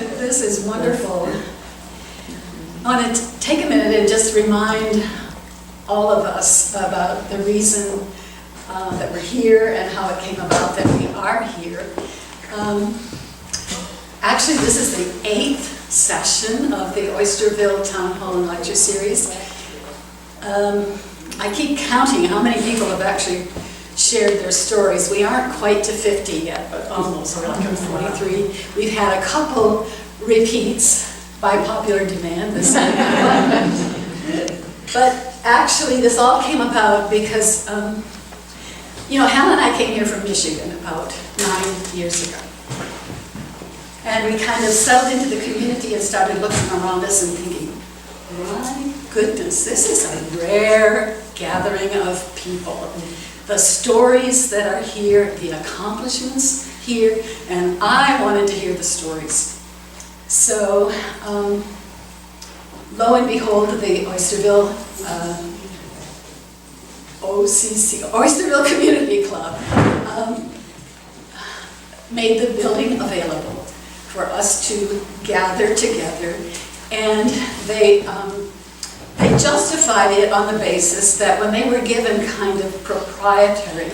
This is wonderful. I want to take a minute and just remind all of us about the reason that we're here and how it came about that we are here. Actually, this is the 8th session of the Oysterville Town Hall Lecture Series. I keep counting how many people have actually shared their stories. We aren't quite to 50 yet, but almost. We're like at 43. We've had a couple repeats by popular demand this time. But actually, this all came about because, you know, Hal and I came here from Michigan about 9 years ago. And we kind of settled into the community and started looking around us and thinking, my goodness, this is a rare gathering of people. The stories that are here, the accomplishments here, and I wanted to hear the stories. So, lo and behold, the Oysterville OCC, Oysterville Community Club, made the building available for us to gather together, and they justified it on the basis that when they were given kind of proprietary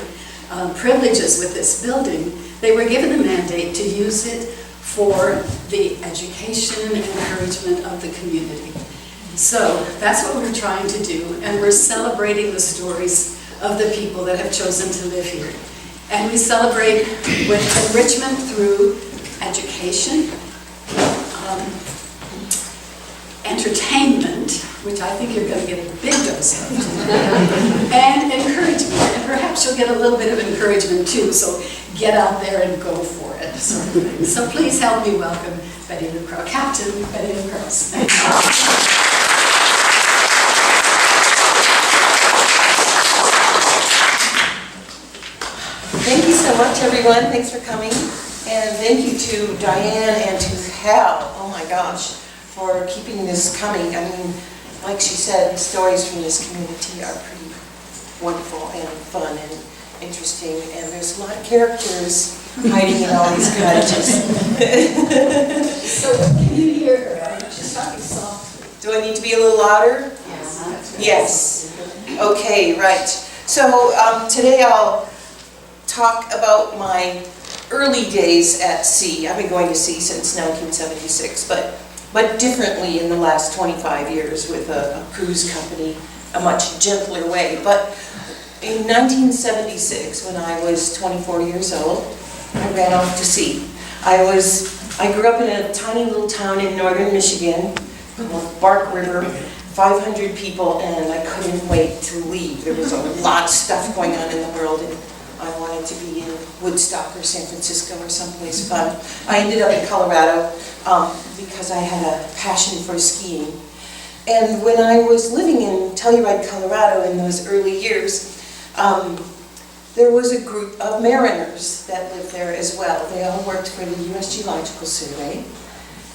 privileges with this building, they were given the mandate to use it for the education and encouragement of the community. So that's what we're trying to do, and we're celebrating the stories of the people that have chosen to live here. And we celebrate with enrichment through education, entertainment, which I think you're going to get a big dose of, and encouragement. And perhaps you'll get a little bit of encouragement too, so get out there and go for it, sort of thing. So please help me welcome Bette Lu Krause, Captain Bette Lu Krause. Thank you so much, everyone. Thanks for coming. And thank you to Diane and to Hal, oh my gosh, for keeping this coming. I mean, like she said, the stories from this community are pretty wonderful and fun and interesting. And there's a lot of characters hiding in all these cottages. So can you hear her? She's talking softly. Do I need to be a little louder? Yes. Yes. Okay, right. So today I'll talk about my early days at sea. I've been going to sea since 1976, but differently in the last 25 years with a cruise company, a much gentler way. But in 1976, when I was 24 years old, I ran off to sea. I grew up in a tiny little town in northern Michigan called Bark River, 500 people, and I couldn't wait to leave. There was a lot of stuff going on in the world, and I wanted to be in Woodstock or San Francisco or someplace fun. I ended up in Colorado because I had a passion for skiing. And when I was living in Telluride, Colorado in those early years, there was a group of mariners that lived there as well. They all worked for the USGS Survey,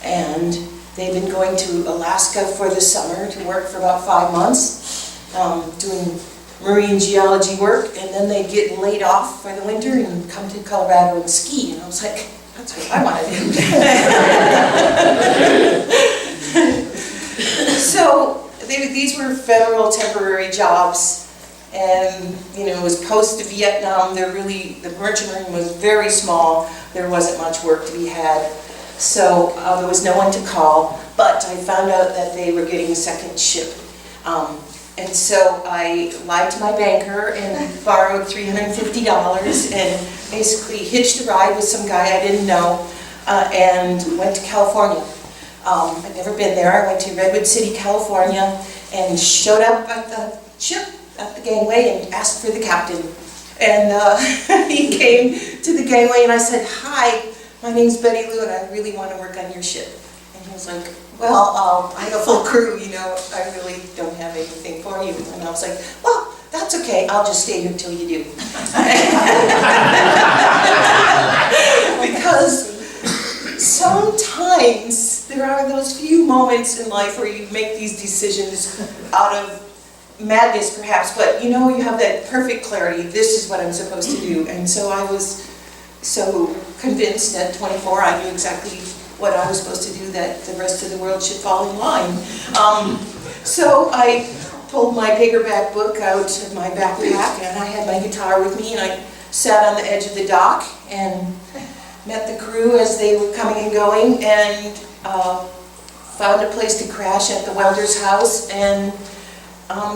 and they've been going to Alaska for the summer to work for about 5 months, doing marine geology work, and then they get laid off for the winter and come to Colorado and ski. And I was like, that's what I want to do. So these were federal temporary jobs, and you know, it was post-Vietnam. The merchant marine was very small. There wasn't much work to be had. So there was no one to call, but I found out that they were getting a second ship. And so I lied to my banker and borrowed $350 and basically hitched a ride with some guy I didn't know and went to California. I'd never been there. I went to Redwood City, California, and showed up at the ship at the gangway and asked for the captain. And he came to the gangway and I said, "Hi, my name's Bette Lu and I really want to work on your ship." And he was like, "Well, I have a full crew, you know, I really don't have anything for you." And I was like, "Well, that's okay, I'll just stay here until you do." Because sometimes there are those few moments in life where you make these decisions out of madness perhaps, but you know, you have that perfect clarity, this is what I'm supposed to do. And so I was so convinced at 24, I knew exactly what I was supposed to do, that the rest of the world should fall in line. So I pulled my paperback book out of my backpack, and I had my guitar with me, and I sat on the edge of the dock and met the crew as they were coming and going, and found a place to crash at the welder's house, and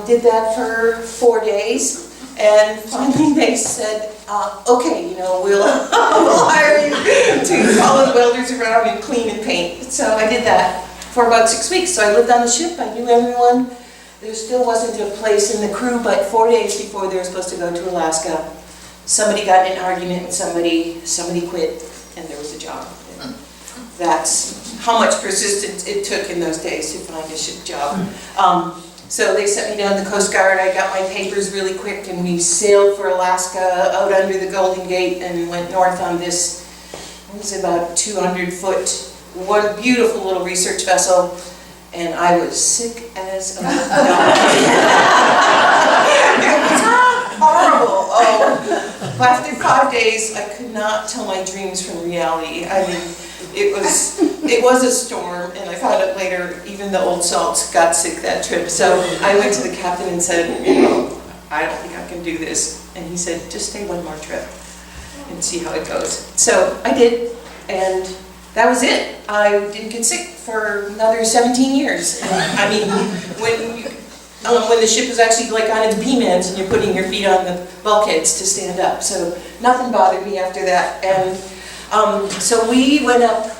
did that for 4 days. And finally they said, okay, you know, we'll hire you to follow the welders around and clean and paint. So I did that for about 6 weeks. So I lived on the ship, I knew everyone. There still wasn't a place in the crew, but 4 days before they were supposed to go to Alaska, somebody got in an argument and somebody quit, and there was a job. And that's how much persistence it took in those days to find a ship job. So they sent me down to the Coast Guard. I got my papers really quick, and we sailed for Alaska out under the Golden Gate and went north on this, it was about 200-foot, one beautiful little research vessel, and I was sick as a dog. It was horrible. Oh, after 5 days, I could not tell my dreams from reality. I mean, it was a storm, and I found out later, even the old salts got sick that trip. So I went to the captain and said, you know, I don't think I can do this. And he said, just stay one more trip and see how it goes. So I did, and that was it. I didn't get sick for another 17 years. I mean, when the ship was actually like on its beam ends and you're putting your feet on the bulkheads to stand up. So nothing bothered me after that. And so we went up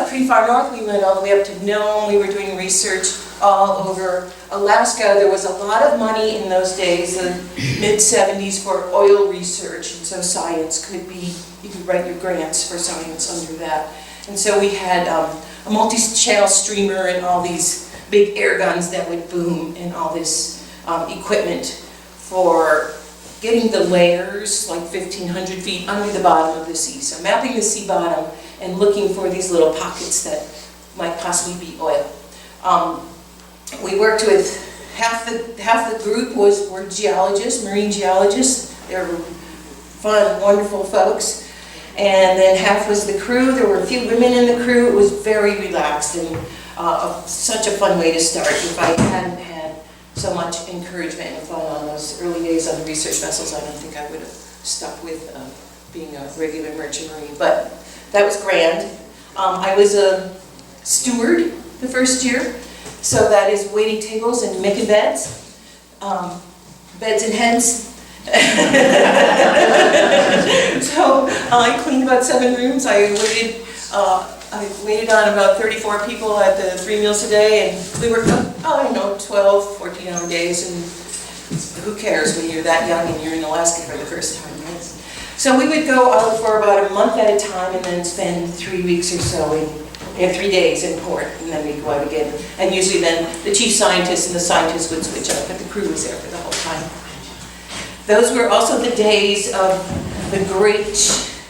pretty far north. We went all the way up to Nome. We were doing research all over Alaska. There was a lot of money in those days, the mid-70s, for oil research. And so science could be, you could write your grants for science under that. And so we had a multi-channel streamer and all these big air guns that would boom, and all this equipment for getting the layers, like 1,500 feet under the bottom of the sea. So mapping the sea bottom and looking for these little pockets that might possibly be oil. We worked with half the group were geologists, marine geologists. They were fun, wonderful folks. And then half was the crew. There were a few women in the crew. It was very relaxed and such a fun way to start. If I hadn't had so much encouragement and fun on those early days on the research vessels, I don't think I would have stuck with being a regular merchant marine. But that was grand. I was a steward the first year, so that is waiting tables and making beds, beds and heads. So I cleaned about 7 rooms. I waited on about 34 people at the 3 meals a day, and we worked, I don't know, 12, 14-hour days, and who cares when you're that young and you're in Alaska for the first time, right? So we would go out for about a month at a time and then spend 3 weeks or so in 3 days in port, and then we'd go out again. And usually then the chief scientist and the scientists would switch up, but the crew was there for the whole time. Those were also the days of the great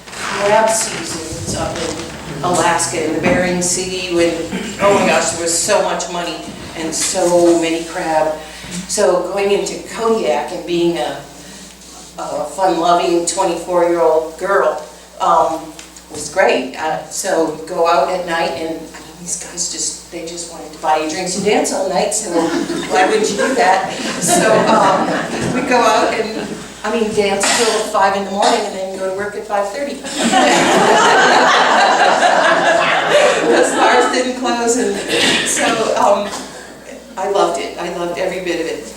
crab seasons up in Alaska and the Bering Sea, when, oh my gosh, there was so much money and so many crab. So going into Kodiak and being a fun-loving 24-year-old girl was great. So go out at night, and I mean, these guys they just wanted to buy you drinks and dance all night, so why wouldn't you do that? So we'd go out and, I mean, dance till 5 in the morning and then go to work at 5:30. Because bars didn't close, and so I loved it. I loved every bit of it.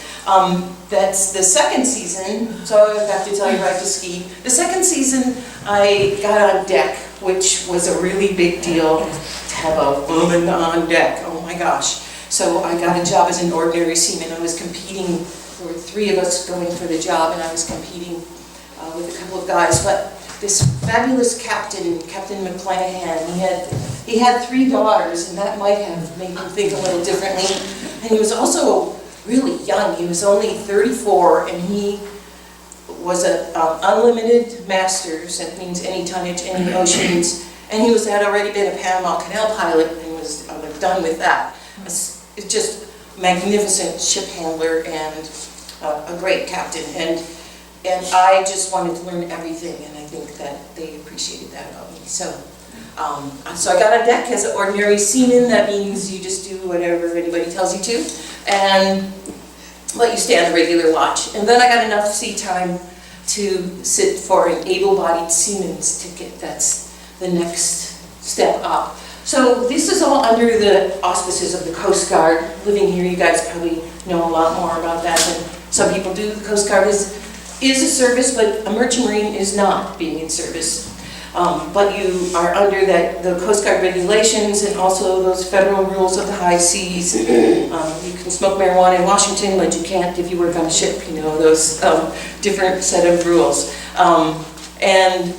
That's the second season, so I have to tell you about the ski. The second season, I got on deck, which was a really big deal to have a woman on deck. Oh my gosh. So I got a job as an ordinary seaman. I was competing, there were 3 of us going for the job, and I was competing with a couple of guys. But this fabulous captain, Captain McClanahan, he had 3 daughters, and that might have made him think a little differently. And he was also really young. He was only 34, and he was an unlimited masters. That means any tonnage, any oceans. And he had already been a Panama Canal pilot and was done with that. It's just magnificent ship handler and a great captain. And I just wanted to learn everything, and I think that they appreciated that about me. So So I got on deck as an ordinary seaman. That means you just do whatever anybody tells you to, but you stay on the regular watch. And then I got enough sea time to sit for an able-bodied seaman's ticket. That's the next step up. So this is all under the auspices of the Coast Guard. Living here, you guys probably know a lot more about that than some people do. The Coast Guard is a service, but a merchant marine is not being in service. But you are under the Coast Guard regulations and also those federal rules of the high seas. You can smoke marijuana in Washington, but you can't if you work on a ship, you know, those different set of rules. And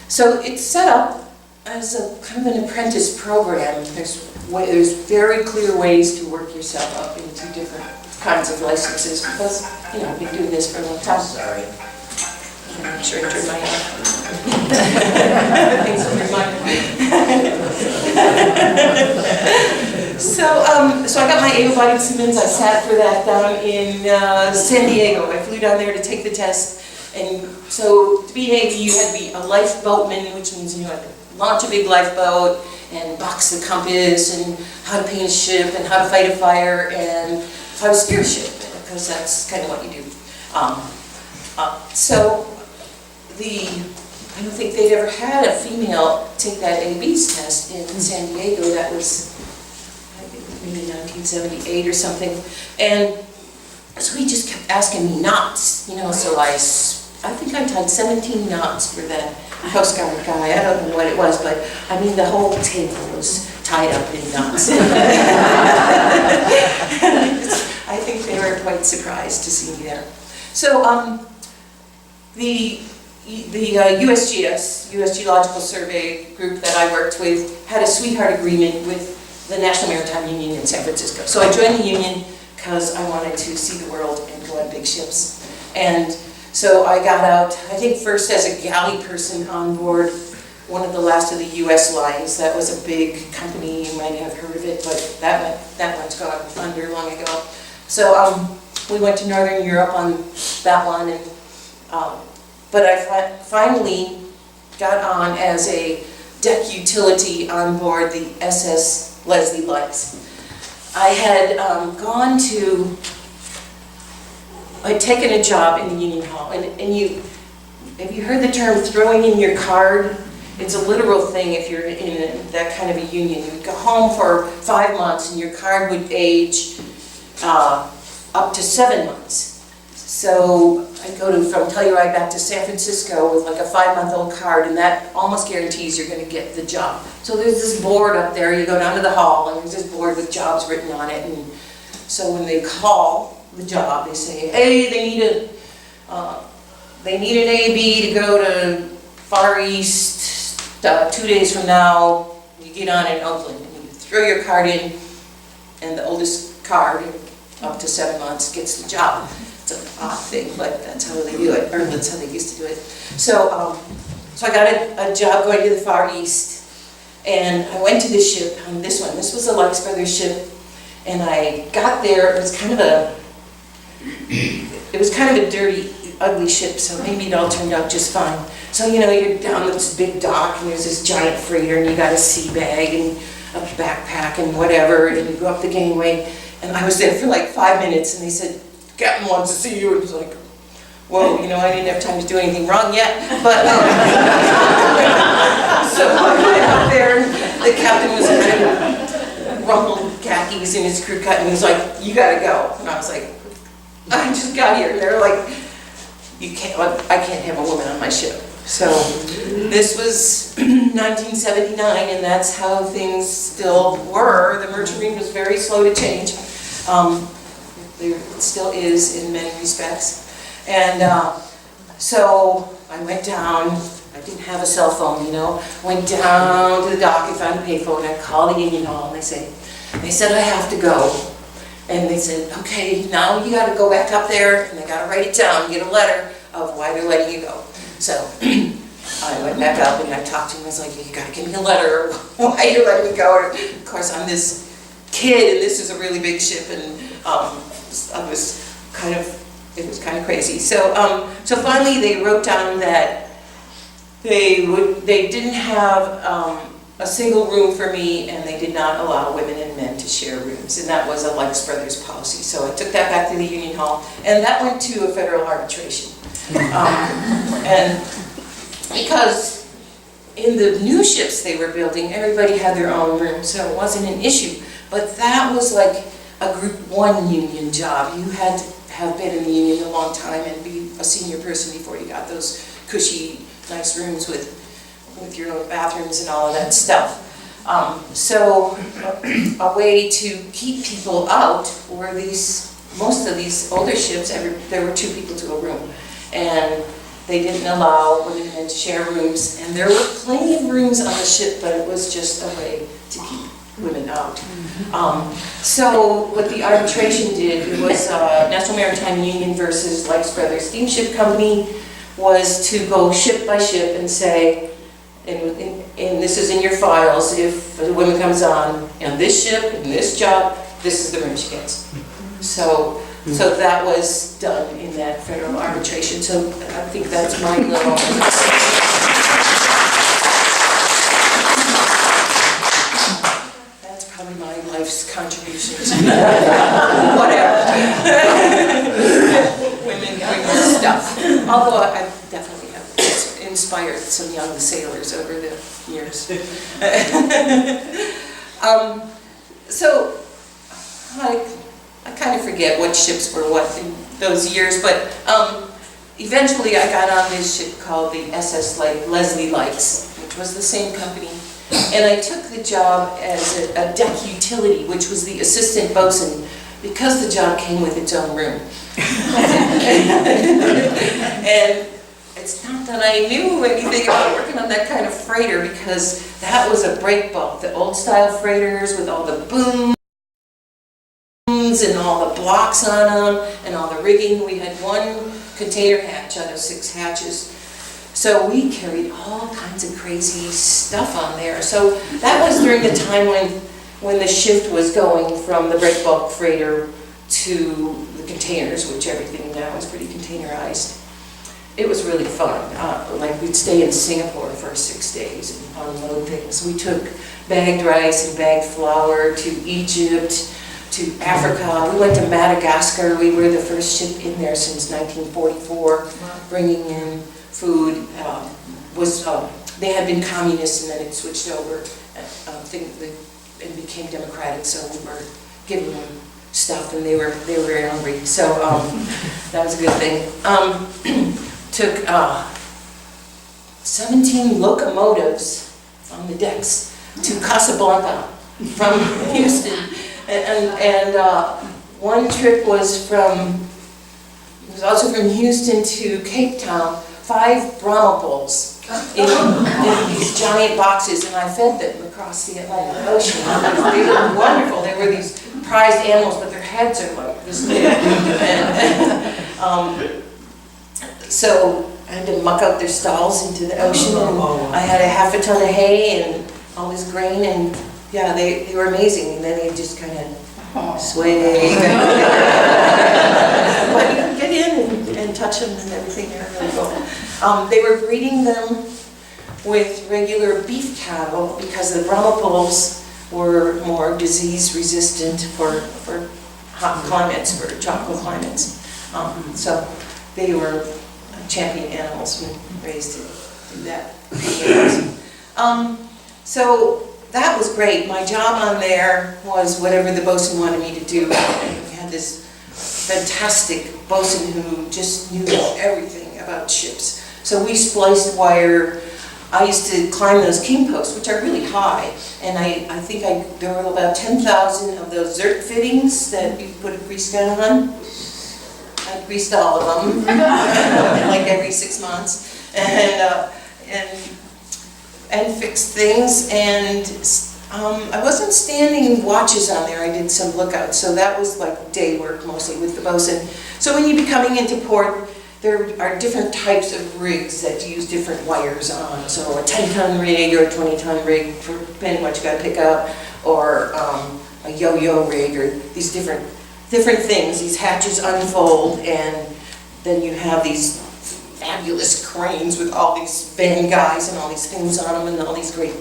so it's set up as a kind of an apprentice program. There's very clear ways to work yourself up into different kinds of licenses because, you know, I've been doing this for a long time. Sorry. I'm sure I turned my things on your mind. So I got my able-bodied seaman's. I sat for that down in San Diego. I flew down there to take the test. And so to be Navy, you had to be a lifeboatman, which means you had to launch a big lifeboat and box the compass and how to paint a ship and how to fight a fire and how to steer a ship, because that's kind of what you do. I don't think they'd ever had a female take that AB's test in San Diego. That was, I think, maybe 1978 or something. And so he just kept asking me knots, you know, so I think I tied 17 knots for that Coast Guard guy. I don't know what it was, but I mean, the whole table was tied up in knots. I think they were quite surprised to see me there. So the USGS, US Geological Survey group that I worked with, had a sweetheart agreement with the National Maritime Union in San Francisco. So I joined the union because I wanted to see the world and go on big ships. And so I got out, I think first as a galley person on board one of the last of the US lines. That was a big company, you might have heard of it, but that one's gone under long ago. So we went to Northern Europe on that one, and but I finally got on as a deck utility on board the SS Leslie Lights. I had I'd taken a job in the union hall, and have you heard the term throwing in your card? It's a literal thing if you're in that kind of a union. You would go home for 5 months and your card would age up to 7 months. So I'd go from Telluride back to San Francisco with like a 5-month-old card, and that almost guarantees you're going to get the job. So there's this board up there, you go down to the hall, and there's this board with jobs written on it, and so when they call the job, they say, hey, they need an AB to go to Far East 2 days from now. You get on in Oakland, and you throw your card in, and the oldest card, up to 7 months, gets the job. It's an odd thing, but that's how they do it, or that's how they used to do it. So, so I got a job going to the Far East, and I went to this ship, on this one. This was a Lux Brothers ship, and I got there. It was kind of a dirty, ugly ship, so maybe it all turned out just fine. So, you know, you're down this big dock, and there's this giant freighter, and you got a sea bag and a backpack and whatever, and you go up the gangway, and I was there for like 5 minutes, and they said, Captain wants to see you. It was like, whoa, you know, I didn't have time to do anything wrong yet, but so I went up there, and the captain was kind of rumpled khakis in his crew cut, and he was like, you gotta go. And I was like, I just got here. And they're like, I can't have a woman on my ship. So this was 1979, and that's how things still were. The merchant marine was very slow to change. There still is in many respects. And so I went down. I didn't have a cell phone, you know. Went down to the dock and found a payphone. I called the union hall, and they said I have to go. And they said, okay, now you got to go back up there, and I got to write it down, get a letter of why they're letting you go. So I went back up, and I talked to him. I was like, you got to give me a letter of why you're letting me go. And of course, I'm this kid, and this is a really big ship, and it was kind of crazy. So, so finally, they wrote down that They didn't have a single room for me, and they did not allow women and men to share rooms, and that was a Likes Brothers policy. So I took that back to the union hall, and that went to a federal arbitration. And because in the new ships they were building, everybody had their own room, so it wasn't an issue. But that was like a Group 1 union job. You had to have been in the union a long time and be a senior person before you got those cushy, nice rooms with your own bathrooms and all of that stuff. So a way to keep people out were most of these older ships, there were 2 people to a room. And they didn't allow women to share rooms. And there were plenty of rooms on the ship, but it was just a way to keep women out. So what the arbitration did, it was National Maritime Union versus Likes Brothers Steamship Company, was to go ship by ship and say, and this is in your files, if a woman comes on this ship, in this job, this is the room she gets. So that was done in that federal arbitration. So I think that's my little... That's probably my life's contribution to whatever. Women stuff. Although I definitely have inspired some young sailors over the years. So I kind of forget what ships were what in those years, but eventually I got on this ship called the SS Leslie Likes, which was the same company, and I took the job as a deck utility, which was the assistant bosun, because the job came with its own room. And it's not that I knew anything about working on that kind of freighter, because that was a break bulk, the old style freighters with all the booms and all the blocks on them and all the rigging. We had 1 container hatch out of 6 hatches. So we carried all kinds of crazy stuff on there. So that was during the time when the shift was going from the break bulk freighter to the containers, which everything now is pretty containerized. It was really fun. Like we'd stay in Singapore for 6 days and unload things. We took bagged rice and bagged flour to Egypt, to Africa. We went to Madagascar. We were the first ship in there since 1944, bringing in food. They had been communists and then it switched over and became democratic, so we were giving them stuff and they were very hungry. So that was a good thing. Took 17 locomotives on the decks to Casablanca from Houston. And one trip was also from Houston to Cape Town, 5 Brahma bulls in these giant boxes, and I fed them across the Atlantic Ocean. They were wonderful. They were these prized animals, but their heads are like this big. So I had to muck out their stalls into the ocean, and I had a half a ton of hay and all this grain, and yeah, they were amazing. And then they just kind of sway. But you could get in and touch them and everything. They're really cool. They were breeding them with regular beef cattle because the Brahma bulls were more disease resistant for hot climates, for tropical climates. So they were champion animals we raised to do that. So that was great. My job on there was whatever the bosun wanted me to do. And we had this fantastic bosun who just knew everything about ships. So we spliced wire. I used to climb those king posts, which are really high, and I think there were about 10,000 of those Zert fittings that you put a grease gun on. I greased all of them, like every 6 months, and fixed things. And I wasn't standing watches on there. I did some lookouts, so that was like day work mostly with the bosun. So when you'd be coming into port, there are different types of rigs that use different wires on. So a 10-ton rig or a 20-ton rig, depending on what you got to pick up, or a yo-yo rig, or these different things. These hatches unfold, and then you have these fabulous cranes with all these van guys and all these things on them and all these great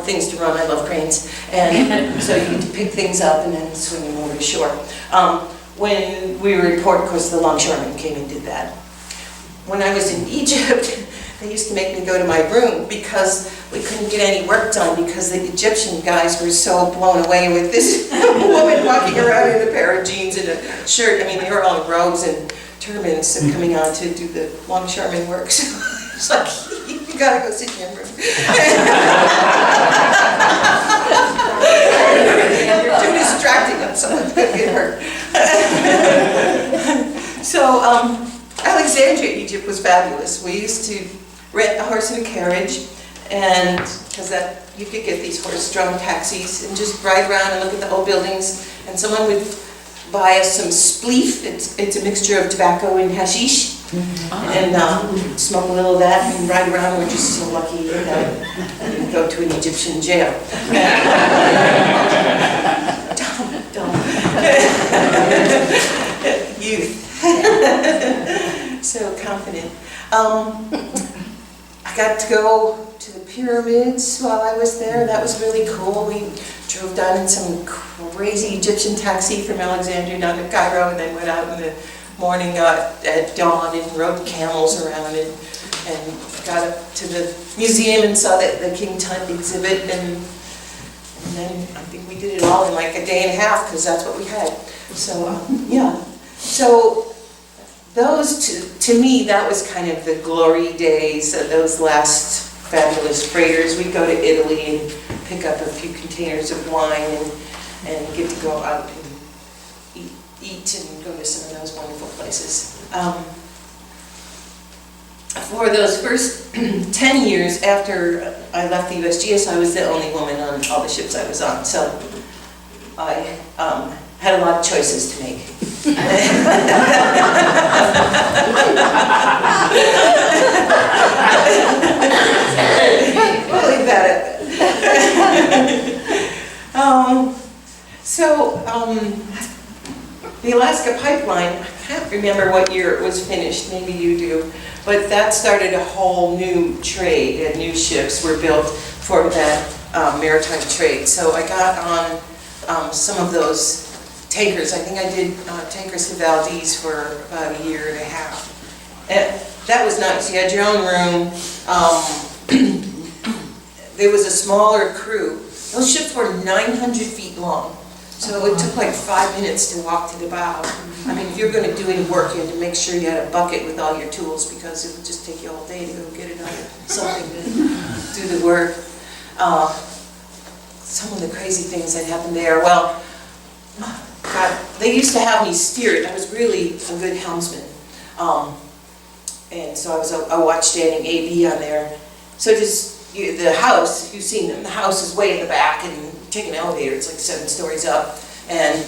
things to run. I love cranes. And so you get to pick things up and then swing them over to shore. When we were in port, of course, the longshoremen came and did that. When I was in Egypt, they used to make me go to my room because we couldn't get any work done because the Egyptian guys were so blown away with this woman walking around in a pair of jeans and a shirt. I mean, they were all in robes and turbans and coming on to do the longshoreman work. So it's like, you gotta go sit in your room. You're too distracting and someone's gonna get hurt. So, Alexandria, Egypt was fabulous. We used to rent a horse and a carriage, and because you could get these horse-drawn taxis and just ride around and look at the old buildings, and someone would buy us some spleef. It's a mixture of tobacco and hashish, and smoke a little of that and ride around. We're just so lucky that I didn't go to an Egyptian jail. Dumb. Youth. So confident. I got to go to the pyramids while I was there. That was really cool. We drove down in some crazy Egyptian taxi from Alexandria down to Cairo, and then went out in the morning at dawn and rode camels around and got up to the museum and saw the King Tut exhibit, and then I think we did it all in like a day and a half because that's what we had. So yeah. So those, to me, that was kind of the glory days of those last fabulous freighters. We'd go to Italy and pick up a few containers of wine and get to go out and eat and go to some of those wonderful places. For those first 10 years after I left the USGS, I was the only woman on all the ships I was on. So I had a lot of choices to make. We'll leave that at the Alaska Pipeline, I can't remember what year it was finished, maybe you do, but that started a whole new trade, and new ships were built for that maritime trade. So I got on some of those tankers. I think I did tankers to Valdez for about a year and a half. And that was nice. You had your own room. There was a smaller crew. Those ships were 900 feet long. So it took like 5 minutes to walk to the bow. I mean, if you're going to do any work, you had to make sure you had a bucket with all your tools because it would just take you all day to go get it on something to do the work. Some of the crazy things that happened there. Well, God, they used to have me steered. I was really a good helmsman. And so I was a watchstanding AB on there. So just the house, if you've seen them, the house is way in the back, and you take an elevator, it's like 7 stories up. And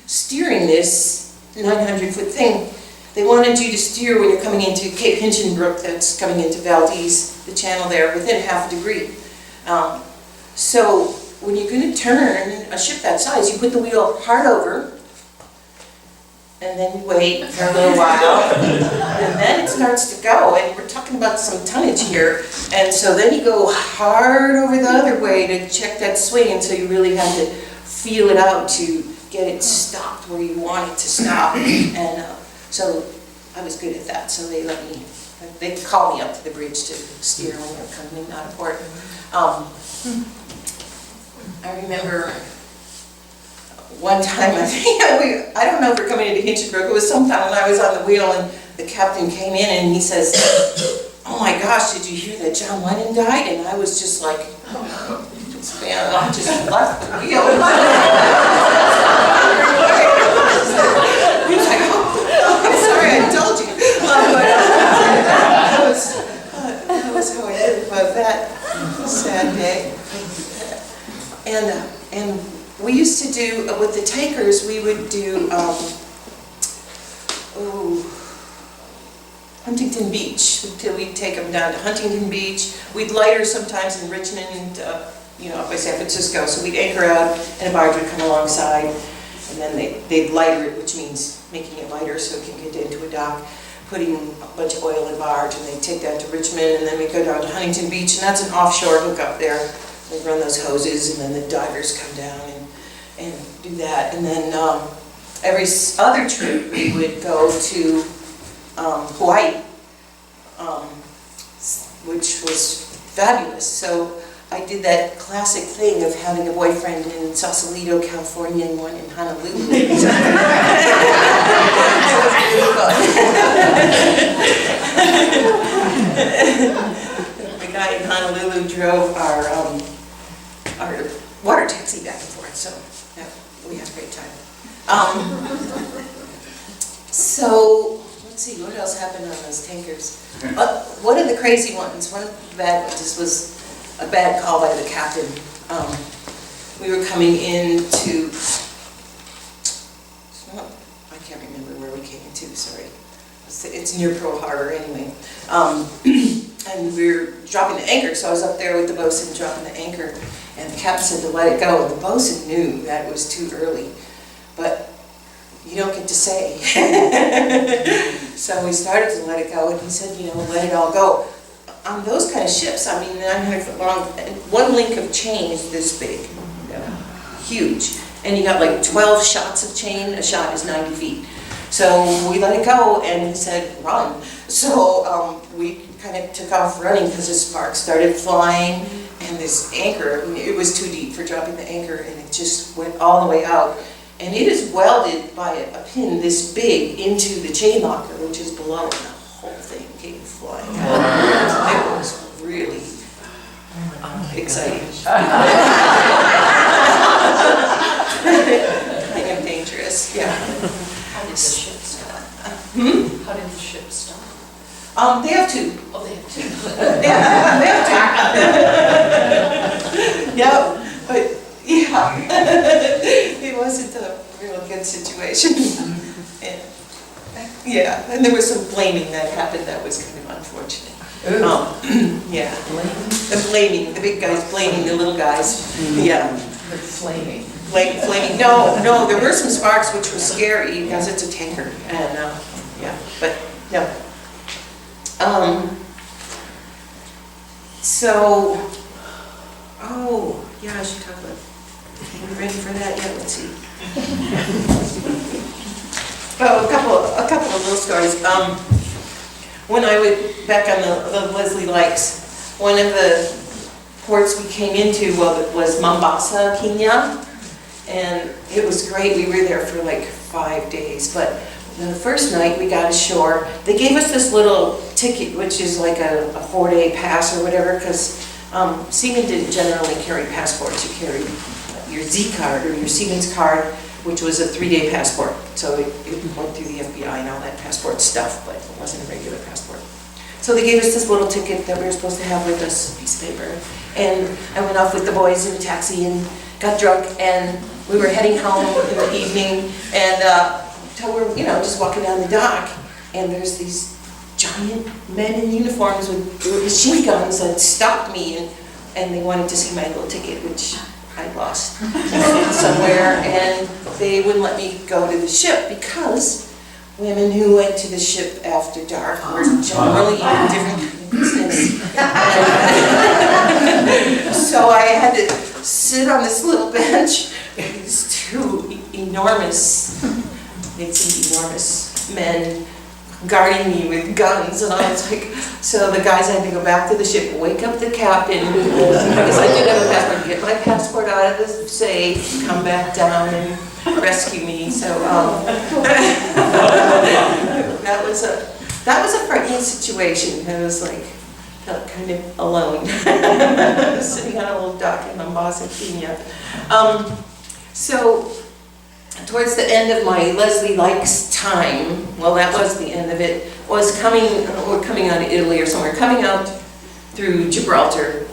steering this 900-foot thing, they wanted you to steer when you're coming into Cape Hinchinbrook, that's coming into Valdez, the channel there, within ½ degree. So when you're going to turn a ship that size, you put the wheel hard over, and then you wait for a little while, and then it starts to go, and we're talking about some tonnage here, and so then you go hard over the other way to check that swing, and so you really have to feel it out to get it stopped where you want it to stop, and so I was good at that, so they let me, they called me up to the bridge to steer when they were coming out of port. I remember one time, I don't know if we're coming into Hinchinbrook, it was sometime when I was on the wheel and the captain came in and he says, "Oh my gosh, did you hear that John Lennon died?" And I was just like, oh, man, I just left the wheel. He was like, oh, I'm sorry, I told you. That was how I did about that sad day. And we used to do, with the tankers, we would do, Huntington Beach. We'd take them down to Huntington Beach. We'd lighter sometimes in Richmond and, up by San Francisco. So we'd anchor out and a barge would come alongside. And then they'd lighter it, which means making it lighter so it can get into a dock. putting a bunch of oil in barge, and they take that to Richmond, and then we go down to Huntington Beach, and that's an offshore hookup there. They run those hoses, and then the divers come down and do that. And then every other trip, we would go to Hawaii, which was fabulous. So I did that classic thing of having a boyfriend in Sausalito, California, and one in Honolulu. It was really fun. The guy in Honolulu drove our water taxi back and forth, so yeah, we had a great time. So let's see, what else happened on those tankers? One of the crazy ones, one of the bad ones, this was a bad call by the captain. We were coming into, I can't remember where we came into, sorry. It's near Pearl Harbor anyway. And we were dropping the anchor, so I was up there with the bosun dropping the anchor, and the captain said to let it go, and the bosun knew that it was too early, but you don't get to say. So we started to let it go, and he said, you know, let it all go. On those kind of ships, I mean, 900 foot long, one link of chain is this big, huge. And you got like 12 shots of chain, a shot is 90 feet. So we let it go, and he said, run. So we kind of took off running because the sparks started flying, and this anchor, I mean, it was too deep for dropping the anchor, and it just went all the way out. And it is welded by a pin this big into the chain locker, which is below, and the whole thing came flying out. It was really exciting. Kind of dangerous, yeah. How did the ship stop? How did the ship stop? They have two. Oh, they have two. Yeah, they have two. Yeah, but yeah, it wasn't a real good situation. And, yeah, and there was some blaming that happened that was kind of unfortunate. Yeah, the blaming, the big guys blaming the little guys. Yeah. The flaming. Flaming. No, there were some sparks, which was scary because it's a tanker, and yeah, but no. So, oh yeah, I should talk about. Are we ready for that yet? Let's see. Oh, a couple of little stories. When I was back on the Leslie Likes, one of the ports we came into was Mombasa, Kenya, and it was great. We were there for like 5 days, but the first night we got ashore, they gave us this little ticket, which is like a 4-day pass or whatever, because seamen didn't generally carry passports. You carried your Z card or your seaman's card, which was a 3-day passport. So it went through the FBI and all that passport stuff, but it wasn't a regular passport. So they gave us this little ticket that we were supposed to have with us, a piece of paper. And I went off with the boys in a taxi and got drunk, and we were heading home in the evening, and so we're, just walking down the dock, and there's these giant men in uniforms with machine guns that stopped me, and they wanted to see my little ticket, which I lost somewhere, and they wouldn't let me go to the ship because women who went to the ship after dark were generally in different business. So I had to sit on this little bench with these two enormous men guarding me with guns, and I was like, so the guys had to go back to the ship, wake up the captain, because I did have a passport, get my passport out of the safe, come back down and rescue me. So that was a frightening situation. I was like, felt kind of alone, sitting on a little dock in Mombasa, Kenya. So towards the end of my Leslie Likes time, well, that was the end of it, was coming out of Italy or somewhere, coming out through Gibraltar.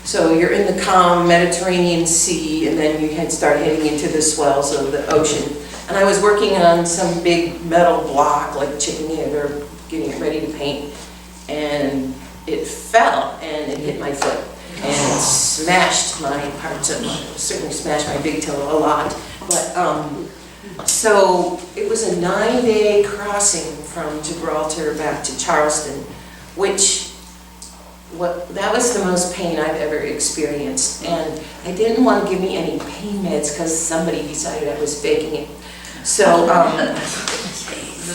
So you're in the calm Mediterranean Sea, and then you start heading into the swells of the ocean. And I was working on some big metal block, like chipping it or getting it ready to paint, and it fell, and it hit my foot, and it smashed my parts of certainly smashed my big toe a lot. But so it was a 9-day crossing from Gibraltar back to Charleston, that was the most pain I've ever experienced. And I didn't want to give me any pain meds because somebody decided I was faking it. So,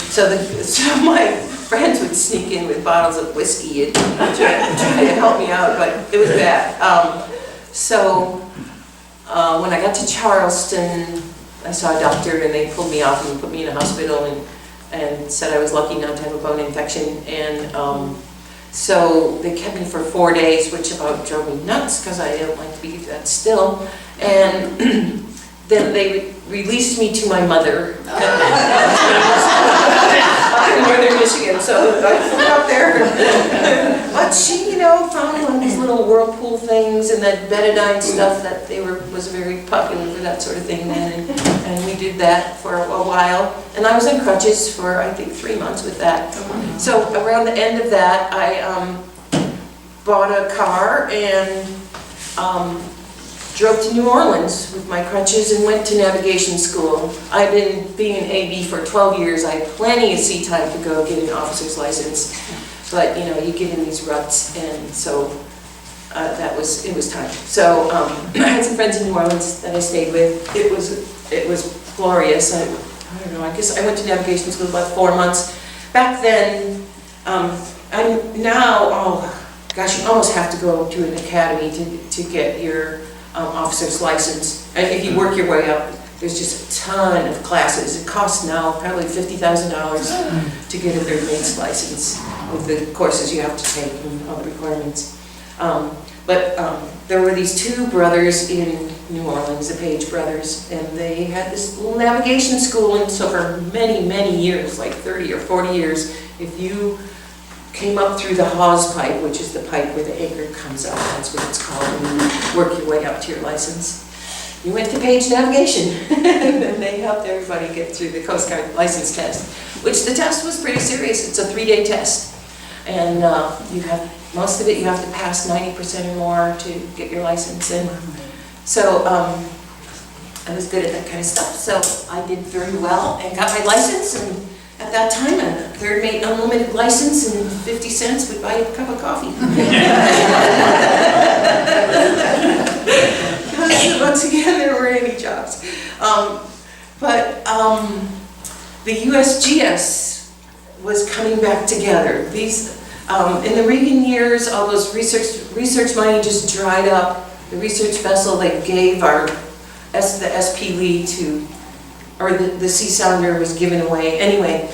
so my friends would sneak in with bottles of whiskey and try to help me out, but it was bad. When I got to Charleston, I saw a doctor and they pulled me off and put me in a hospital and said I was lucky not to have a bone infection. And so they kept me for 4 days, which about drove me nuts because I don't like to be that still. And then they released me to my mother in northern Michigan, so I flew up there. But she, found one of these little whirlpool things and that betadine stuff that was very popular for that sort of thing then, and we did that for a while. And I was on crutches for, I think, 3 months with that. So around the end of that, I bought a car and drove to New Orleans with my crutches and went to navigation school. I've been being an AB for 12 years. I had plenty of sea time to go get an officer's license. But you get in these ruts, and so it was time. So I had some friends in New Orleans that I stayed with. It was glorious. I don't know, I guess I went to navigation school about 4 months. Back then, I'm now, oh gosh, you almost have to go to an academy to get your officer's license. And if you work your way up, there's just a ton of classes. It costs now probably $50,000 to get a third mate's license with the courses you have to take and all the requirements. There were these two brothers in New Orleans, the Page brothers, and they had this little navigation school, and so for many, many years, like 30 or 40 years, if you came up through the hawse pipe, which is the pipe where the anchor comes up, that's what it's called, and you work your way up to your license. You went to Page Navigation, and they helped everybody get through the Coast Guard license test, which the test was pretty serious. It's a 3-day test, and most of it you have to pass 90% or more to get your license. And so I was good at that kind of stuff, so I did very well and got my license. And at that time, a third mate unlimited license and 50 cents would buy a cup of coffee. Once again, there were any jobs. The USGS was coming back together. These, in the Reagan years, all those research money just dried up. The research vessel that gave the SP Lee to, or the Sea Sounder was given away. Anyway,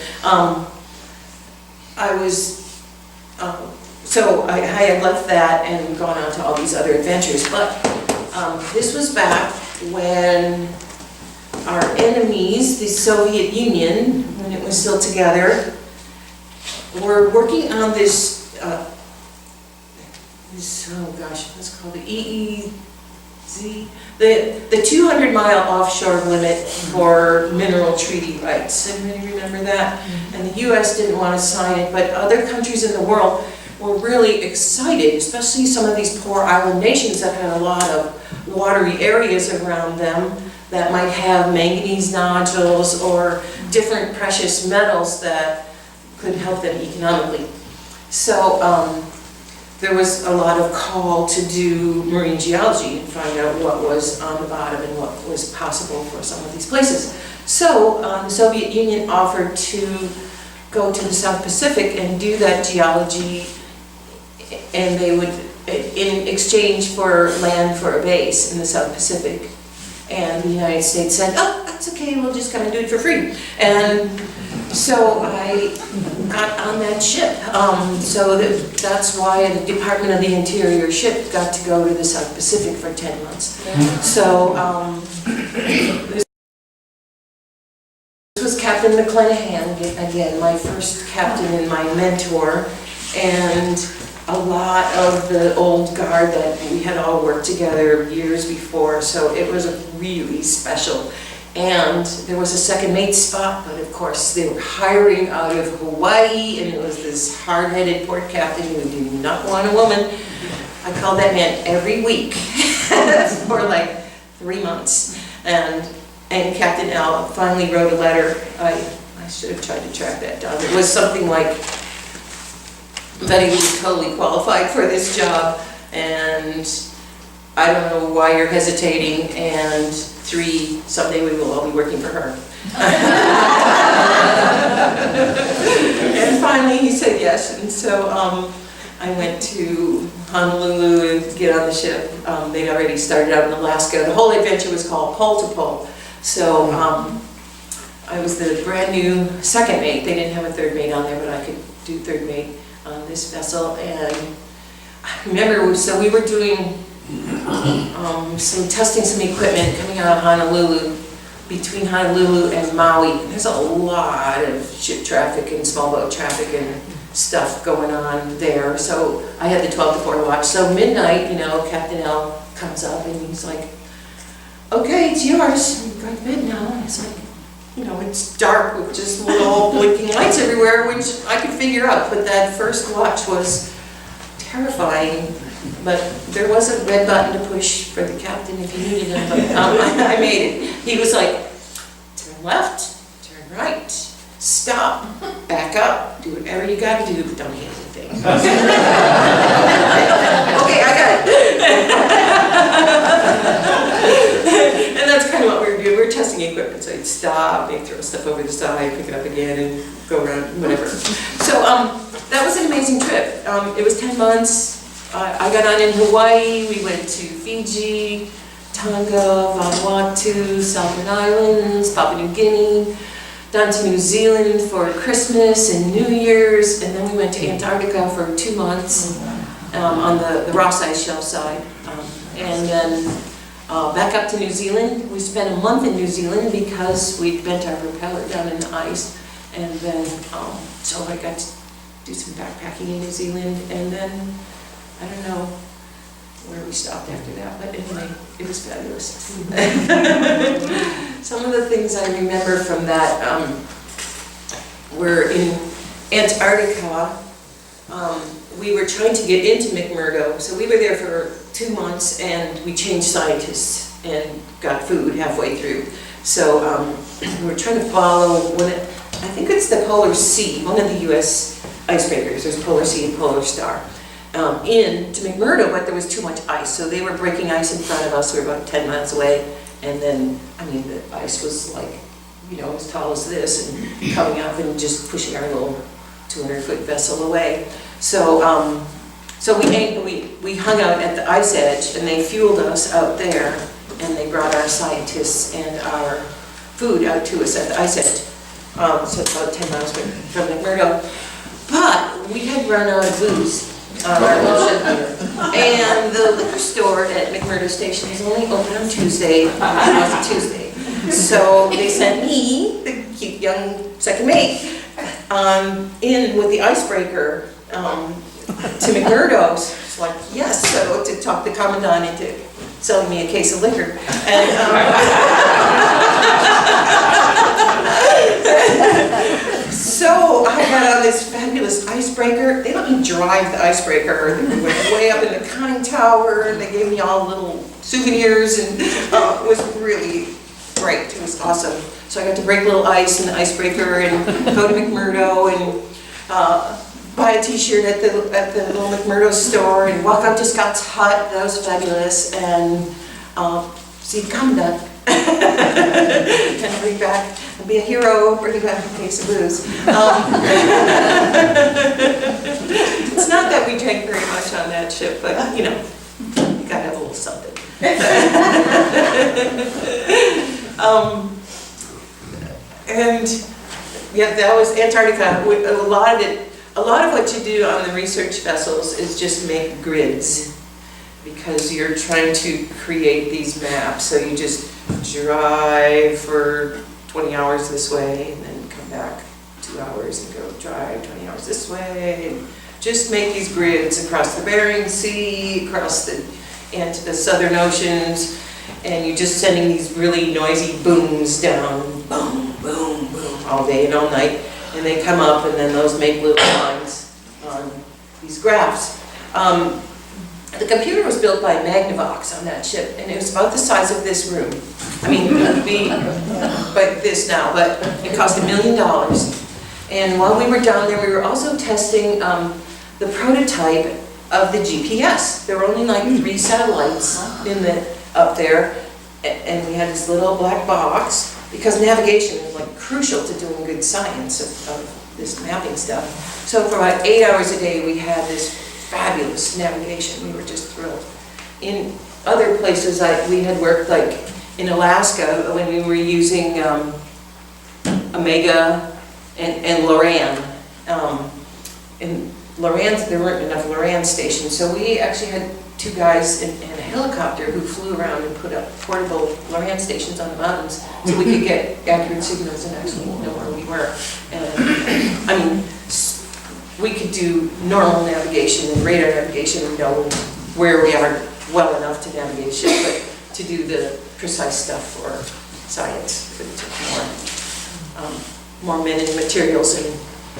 so I had left that and gone on to all these other adventures. But this was back when our enemies, the Soviet Union, when it was still together, were working on this, oh gosh, what's it called, the EEZ, the 200-mile offshore limit for mineral treaty rights. Anybody remember that? And the U.S. didn't want to sign it, but other countries in the world were really excited, especially some of these poor island nations that had a lot of watery areas around them that might have manganese nodules or different precious metals that could help them economically. So there was a lot of call to do marine geology and find out what was on the bottom and what was possible for some of these places. So the Soviet Union offered to go to the South Pacific and do that geology, and they would, in exchange for land for a base in the South Pacific. And the United States said, oh, that's okay, we'll just come and do it for free. And so I got on that ship. That's why the Department of the Interior ship got to go to the South Pacific for 10 months. So this was Captain McClanahan, again, my first captain and my mentor, and a lot of the old guard that we had all worked together years before, so it was really special. And there was a second mate spot, but of course they were hiring out of Hawaii, and it was this hard-headed port captain who did not want a woman. I called that man every week for like 3 months. And Captain Al finally wrote a letter. I should have tried to track that down. It was something like, Betty was totally qualified for this job, and I don't know why you're hesitating, and 3, someday we will all be working for her. And finally he said yes, and so I went to Honolulu to get on the ship. They'd already started out in Alaska. The whole adventure was called Pole to Pole. So I was the brand new second mate. They didn't have a third mate on there, but I could do third mate on this vessel. And I remember, so we were doing testing some equipment coming out of Honolulu, between Honolulu and Maui. There's a lot of ship traffic and small boat traffic and stuff going on there. So I had the 12 to 4 watch. So midnight, you know, Captain L comes up and he's like, okay, it's yours. You go to bed now. And it's like, you know, it's dark with just little blinking lights everywhere, which I could figure out. But that first watch was terrifying. But there was a red button to push for the captain if he needed it, but I made it. He was like, turn left, turn right, stop, back up, do whatever you gotta do, but don't hit anything. Okay, I got it. And that's kind of what we were doing. We were testing equipment, so you'd stop, they'd throw stuff over the side, pick it up again, and go around, whatever. So that was an amazing trip. It was 10 months. I got on in Hawaii, we went to Fiji, Tonga, Vanuatu, Solomon Islands, Papua New Guinea, down to New Zealand for Christmas and New Year's, and then we went to Antarctica for 2 months on the Ross Ice Shelf side. And then back up to New Zealand. We spent a month in New Zealand because we bent our propeller down in the ice, and then so I got to do some backpacking in New Zealand, and then I don't know where we stopped after that, but anyway, it was fabulous. Some of the things I remember from that were in Antarctica. We were trying to get into McMurdo, so we were there for 2 months, and we changed scientists and got food halfway through. So we were trying to follow I think it's the Polar Sea, one of the U.S. icebreakers. There's Polar Sea and Polar Star. In to McMurdo, but there was too much ice, so they were breaking ice in front of us. We were about 10 miles away, and then, I mean, the ice was like, you know, as tall as this, and coming up and just pushing our little 200-foot vessel away. So, so we hung out at the ice edge, and they fueled us out there, and they brought our scientists and our food out to us at the ice edge. So it's about 10 miles from McMurdo. But we had run out of booze on our little ship here. And the liquor store at McMurdo Station is only open on Tuesday, So they sent me, the cute young second mate, in with the Icebreaker to McMurdo. It's like, yes, so to talk the commandant into selling me a case of liquor. And so I got on this fabulous icebreaker. They let me drive the icebreaker. They went way up in the conning tower, and they gave me all little souvenirs, and it was really great. It was awesome. So I got to break little ice in the icebreaker and go to McMurdo and buy a t-shirt at the little McMurdo store and walk up to Scott's hut. That was fabulous. And see the commandant. And bring back, and be a hero, bring back a case of booze. It's not that we drank very much on that ship, but you know, you gotta have a little something. And yeah, that was Antarctica. A lot of what you do on the research vessels is just make grids, because you're trying to create these maps. So you just drive for 20 hours this way, and then come back 2 hours and go drive 20 hours this way, and just make these grids across the Bering Sea, and to the southern oceans, and you're just sending these really noisy booms down, boom, boom, boom, all day and all night, and they come up, and then those make little lines on these graphs. The computer was built by Magnavox on that ship, and it was about the size of this room. I mean, it would be like this now, but it cost $1 million. And while we were down there, we were also testing the prototype of the GPS. There were only like 3 satellites up there, and we had this little black box, because navigation is like crucial to doing good science of this mapping stuff. So for about 8 hours a day, we had this fabulous navigation. We were just thrilled. In other places, we had worked like in Alaska when we were using Omega and Loran. In Loran, there weren't enough Loran stations, so we actually had 2 guys in a helicopter who flew around and put up portable Loran stations on the mountains so we could get accurate signals and actually know where we were. And I mean, we could do normal navigation and radar navigation and know where we are well enough to navigate a ship, but to do the precise stuff for science, it took more men and materials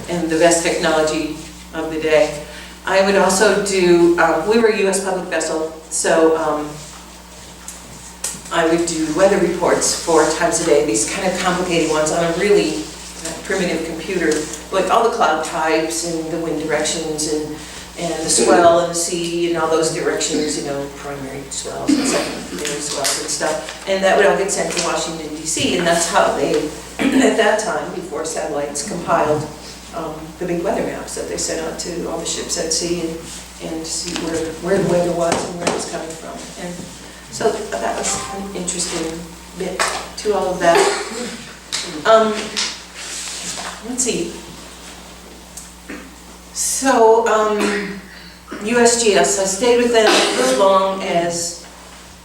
and the best technology of the day. I would also do, we were a U.S. public vessel, so I would do weather reports 4 times a day, these kind of complicated ones on a really primitive computer, like all the cloud types and the wind directions and the swell and the sea and all those directions, you know, primary swells and secondary swells and stuff. And that would all get sent to Washington, D.C., and that's how they, at that time, before satellites, compiled the big weather maps that they sent out to all the ships at sea and to see where the weather was and where it was coming from. And so that was an interesting bit to all of that. Let's see. So, USGS, I stayed with them as long as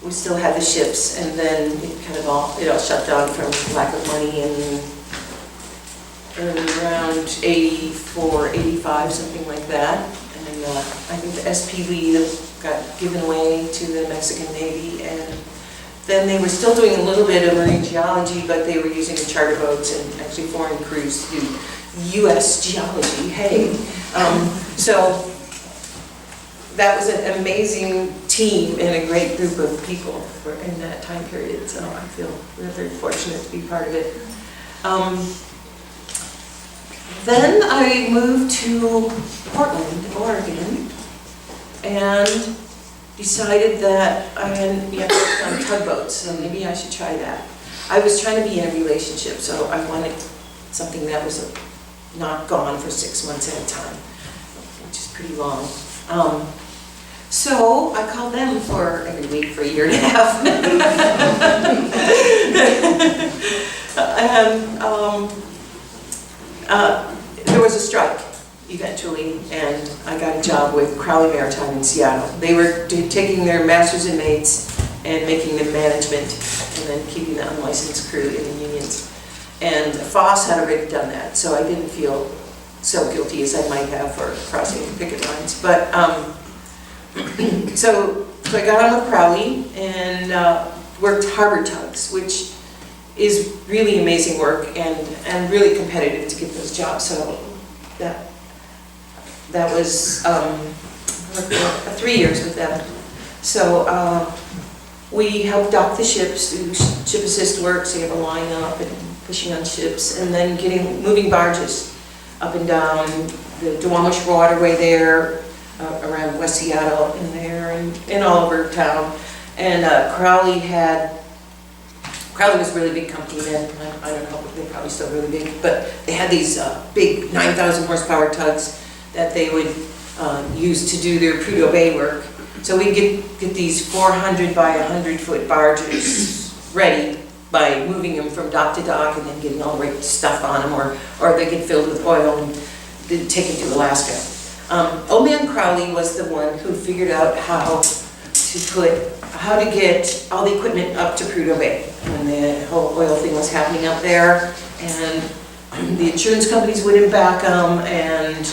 we still had the ships, and then it all shut down from lack of money in around 84, 85, something like that. And I think the SPV got given away to the Mexican Navy, and then they were still doing a little bit of marine geology, but they were using the charter boats and actually foreign crews to do US geology, hey. So that was an amazing team and a great group of people in that time period, so I feel we're very fortunate to be part of it. Then I moved to Portland, Oregon, and decided that I had worked on tugboats, so maybe I should try that. I was trying to be in a relationship, so I wanted something that was not gone for 6 months at a time, which is pretty long. So I called them for every week for a year and a half. And there was a strike eventually, and I got a job with Maritime in Seattle. They were taking their masters and mates and making them management, and then keeping the unlicensed crew in the unions. And Foss had already done that, so I didn't feel so guilty as I might have for crossing picket lines. But so I got on with Crowley and worked harbor tugs, which is really amazing work and really competitive to get those jobs. So that was 3 years with them. So we helped dock the ships, do ship assist work, so you have a line up and pushing on ships, and then moving barges up and down the Duwamish waterway there, around West Seattle in there, and all over town. And Crowley was a really big company then. I don't know, they're probably still really big, but they had these big 9,000 horsepower tugs that they would use to do their Crudo Bay work. So we'd get these 400 by 100 foot barges ready by moving them from dock to dock and then getting all the right stuff on them, or they get filled with oil and then taken to Alaska. Old Man Crowley was the one who figured out how to get all the equipment up to Crudo Bay when the whole oil thing was happening up there, and the insurance companies wouldn't back them, and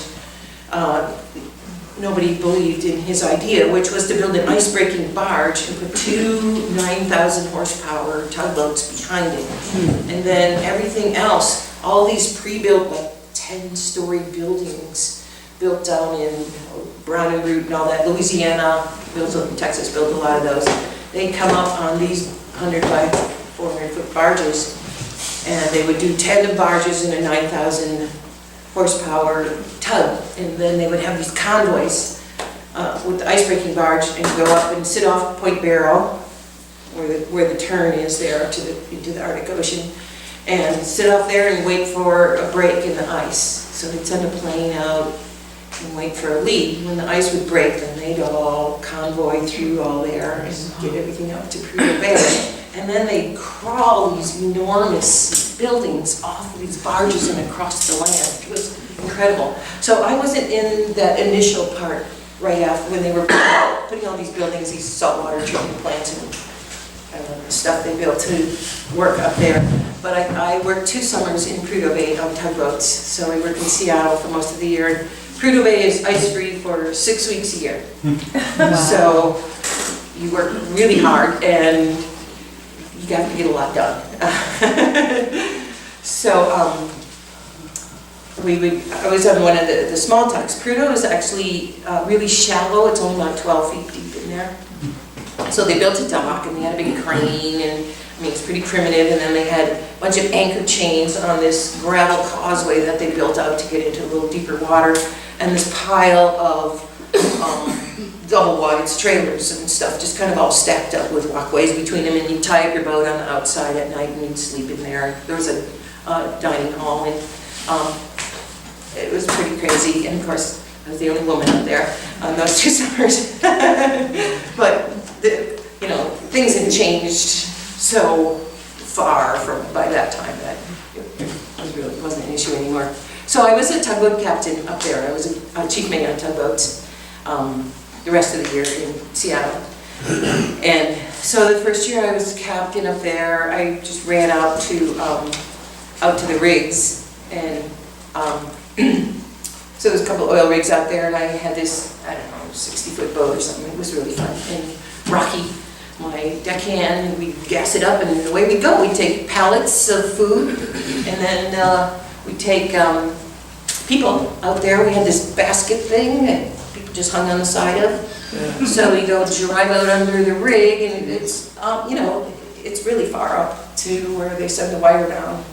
nobody believed in his idea, which was to build an ice-breaking barge and put 2 9,000 horsepower tugboats behind it. And then everything else, all these pre-built, like 10-story buildings built down in Brown and Root and all that. Louisiana, Texas built a lot of those. They'd come up on these 100 by 400-foot barges. And they would do 10 barges in a 9,000 horsepower tug. And then they would have these convoys with the ice-breaking barge and go up and sit off Point Barrow, where the turn is there into the Arctic Ocean, and sit off there and wait for a break in the ice. So they'd send a plane out and wait for a lead. When the ice would break, then they'd all convoy through all there and get everything up to Crudo Bay. And then they'd crawl these enormous buildings off of these barges and across the land. It was incredible. So I wasn't in that initial part right after when they were putting all these buildings, these saltwater treatment plants and stuff they built to work up there. But I worked 2 summers in Crudo Bay on tugboats. So I worked in Seattle for most of the year. And Crudo Bay is ice-free for 6 weeks a year. Wow. So you work really hard and you got to get a lot done. So I was on one of the small tugs. Crudo is actually really shallow. It's only about 12 feet deep in there. So they built a dock and they had a big crane, and I mean, it's pretty primitive. And then they had a bunch of anchor chains on this gravel causeway that they built out to get into a little deeper water, and this pile of double wide trailers and stuff, just kind of all stacked up with walkways between them. And you tie up your boat on the outside at night and you'd sleep in there. There was a dining hall, and it was pretty crazy. And of course, I was the only woman up there on those 2 summers. But you know, things had changed so far from by that time that it really wasn't an issue anymore. So I was a tugboat captain up there. I was a chief mate on tugboats the rest of the year in Seattle. And so the first year I was captain up there, I just ran out to the rigs, and so there was a couple oil rigs out there, and I had this, I don't know, 60-foot boat or something. It was really fun. And Rocky, my deckhand, and we'd gas it up, and away we'd go. We'd take pallets of food, and then we'd take people out there. We had this basket thing that people just hung on the side of. Yeah. So we go drive out under the rig, and it's, you know, it's really far up to where they send the wire down,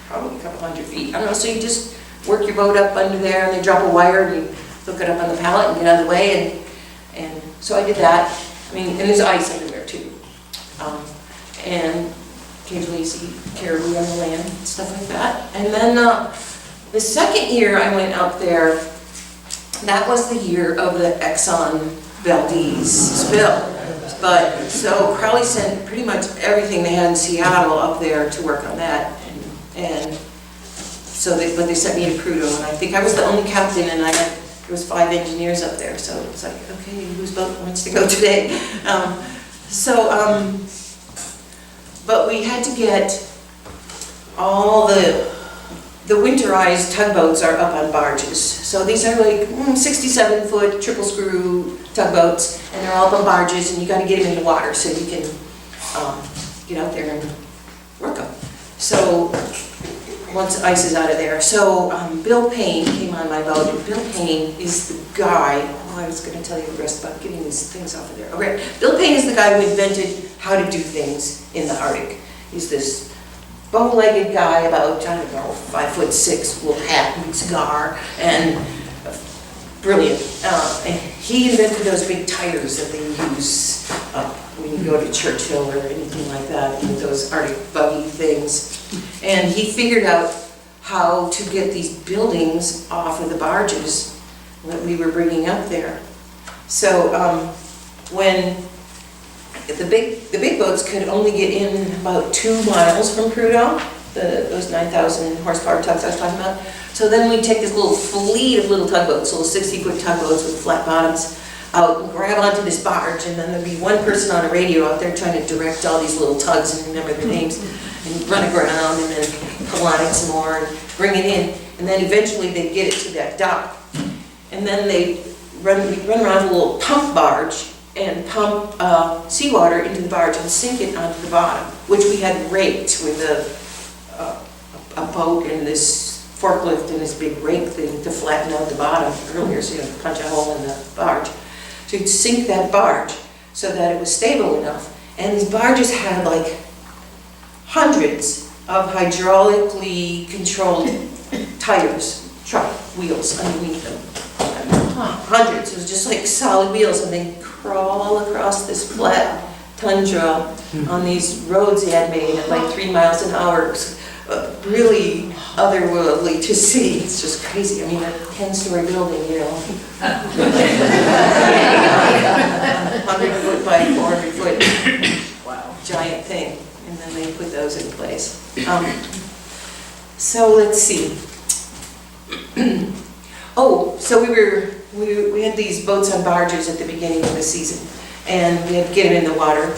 probably a couple hundred feet. I don't know, so you just work your boat up under there, and they drop a wire, and you hook it up on the pallet and get out of the way, and so I did that. I mean, and there's ice everywhere too. And occasionally you see caribou on the land and stuff like that. And then the second year I went up there, that was the year of the Exxon Valdez spill. But so Crowley sent pretty much everything they had in Seattle up there to work on that. And so but they sent me to Crudo, and I think I was the only captain, and there was 5 engineers up there, so it's like, okay, whose boat wants to go today? But we had to get all the winterized tugboats are up on barges. So these are like 67-foot triple screw tugboats, and they're all up on barges, and you got to get them in the water so you can get out there and work them. So once the ice is out of there. So Bill Payne came on my boat, and Bill Payne is the guy, I was going to tell you the rest about getting these things off of there. Okay, Bill Payne is the guy who invented how to do things in the Arctic. He's this bow-legged guy, about, I don't know, 5'6", little hat and cigar, and brilliant. And he invented those big tires that they use when you go to Churchill or anything like that, with those Arctic buggy things. And he figured out how to get these buildings off of the barges that we were bringing up there. So when the big boats could only get in about 2 miles from Crudo, those 9,000 horsepower tugs I was talking about. So then we'd take this little fleet of little tugboats, little 60-foot tugboats with flat bottoms, out and grab onto this barge, and then there'd be one person on a radio out there trying to direct all these little tugs and remember their names, and run aground and then pull on it some more and bring it in, and then eventually they'd get it to that dock. And then we'd run around a little pump barge and pump seawater into the barge and sink it onto the bottom, which we had raked with a boat and this forklift and this big rake thing to flatten out the bottom earlier, so you had to punch a hole in the barge. So you'd sink that barge so that it was stable enough. And these barges had like hundreds of hydraulically controlled tires, truck wheels underneath them. Hundreds, it was just like solid wheels, and they crawl across this flat tundra on these roads they had made at like 3 miles an hour. Really otherworldly to see. It's just crazy. I mean, a 10-story building, you know. 100 foot by 400 foot. Wow. Giant thing. And then they put those in place. So let's see. Oh, so we had these boats on barges at the beginning of the season, and we had to get them in the water.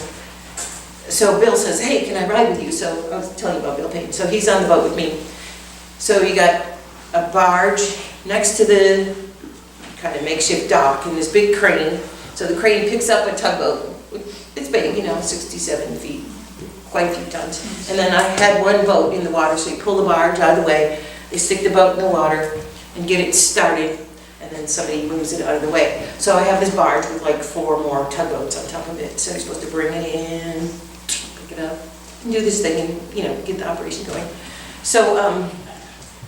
So Bill says, hey, can I ride with you? So I was telling you about Bill Payton. So he's on the boat with me. So you got a barge next to the kind of makeshift dock and this big crane. So the crane picks up a tugboat. It's big, you know, 67 feet, quite a few tons. And then I had one boat in the water, so you pull the barge out of the way, they stick the boat in the water and get it started, and then somebody moves it out of the way. So I have this barge with like 4 more tugboats on top of it. So you're supposed to bring it in, pick it up, and do this thing and, you know, get the operation going. So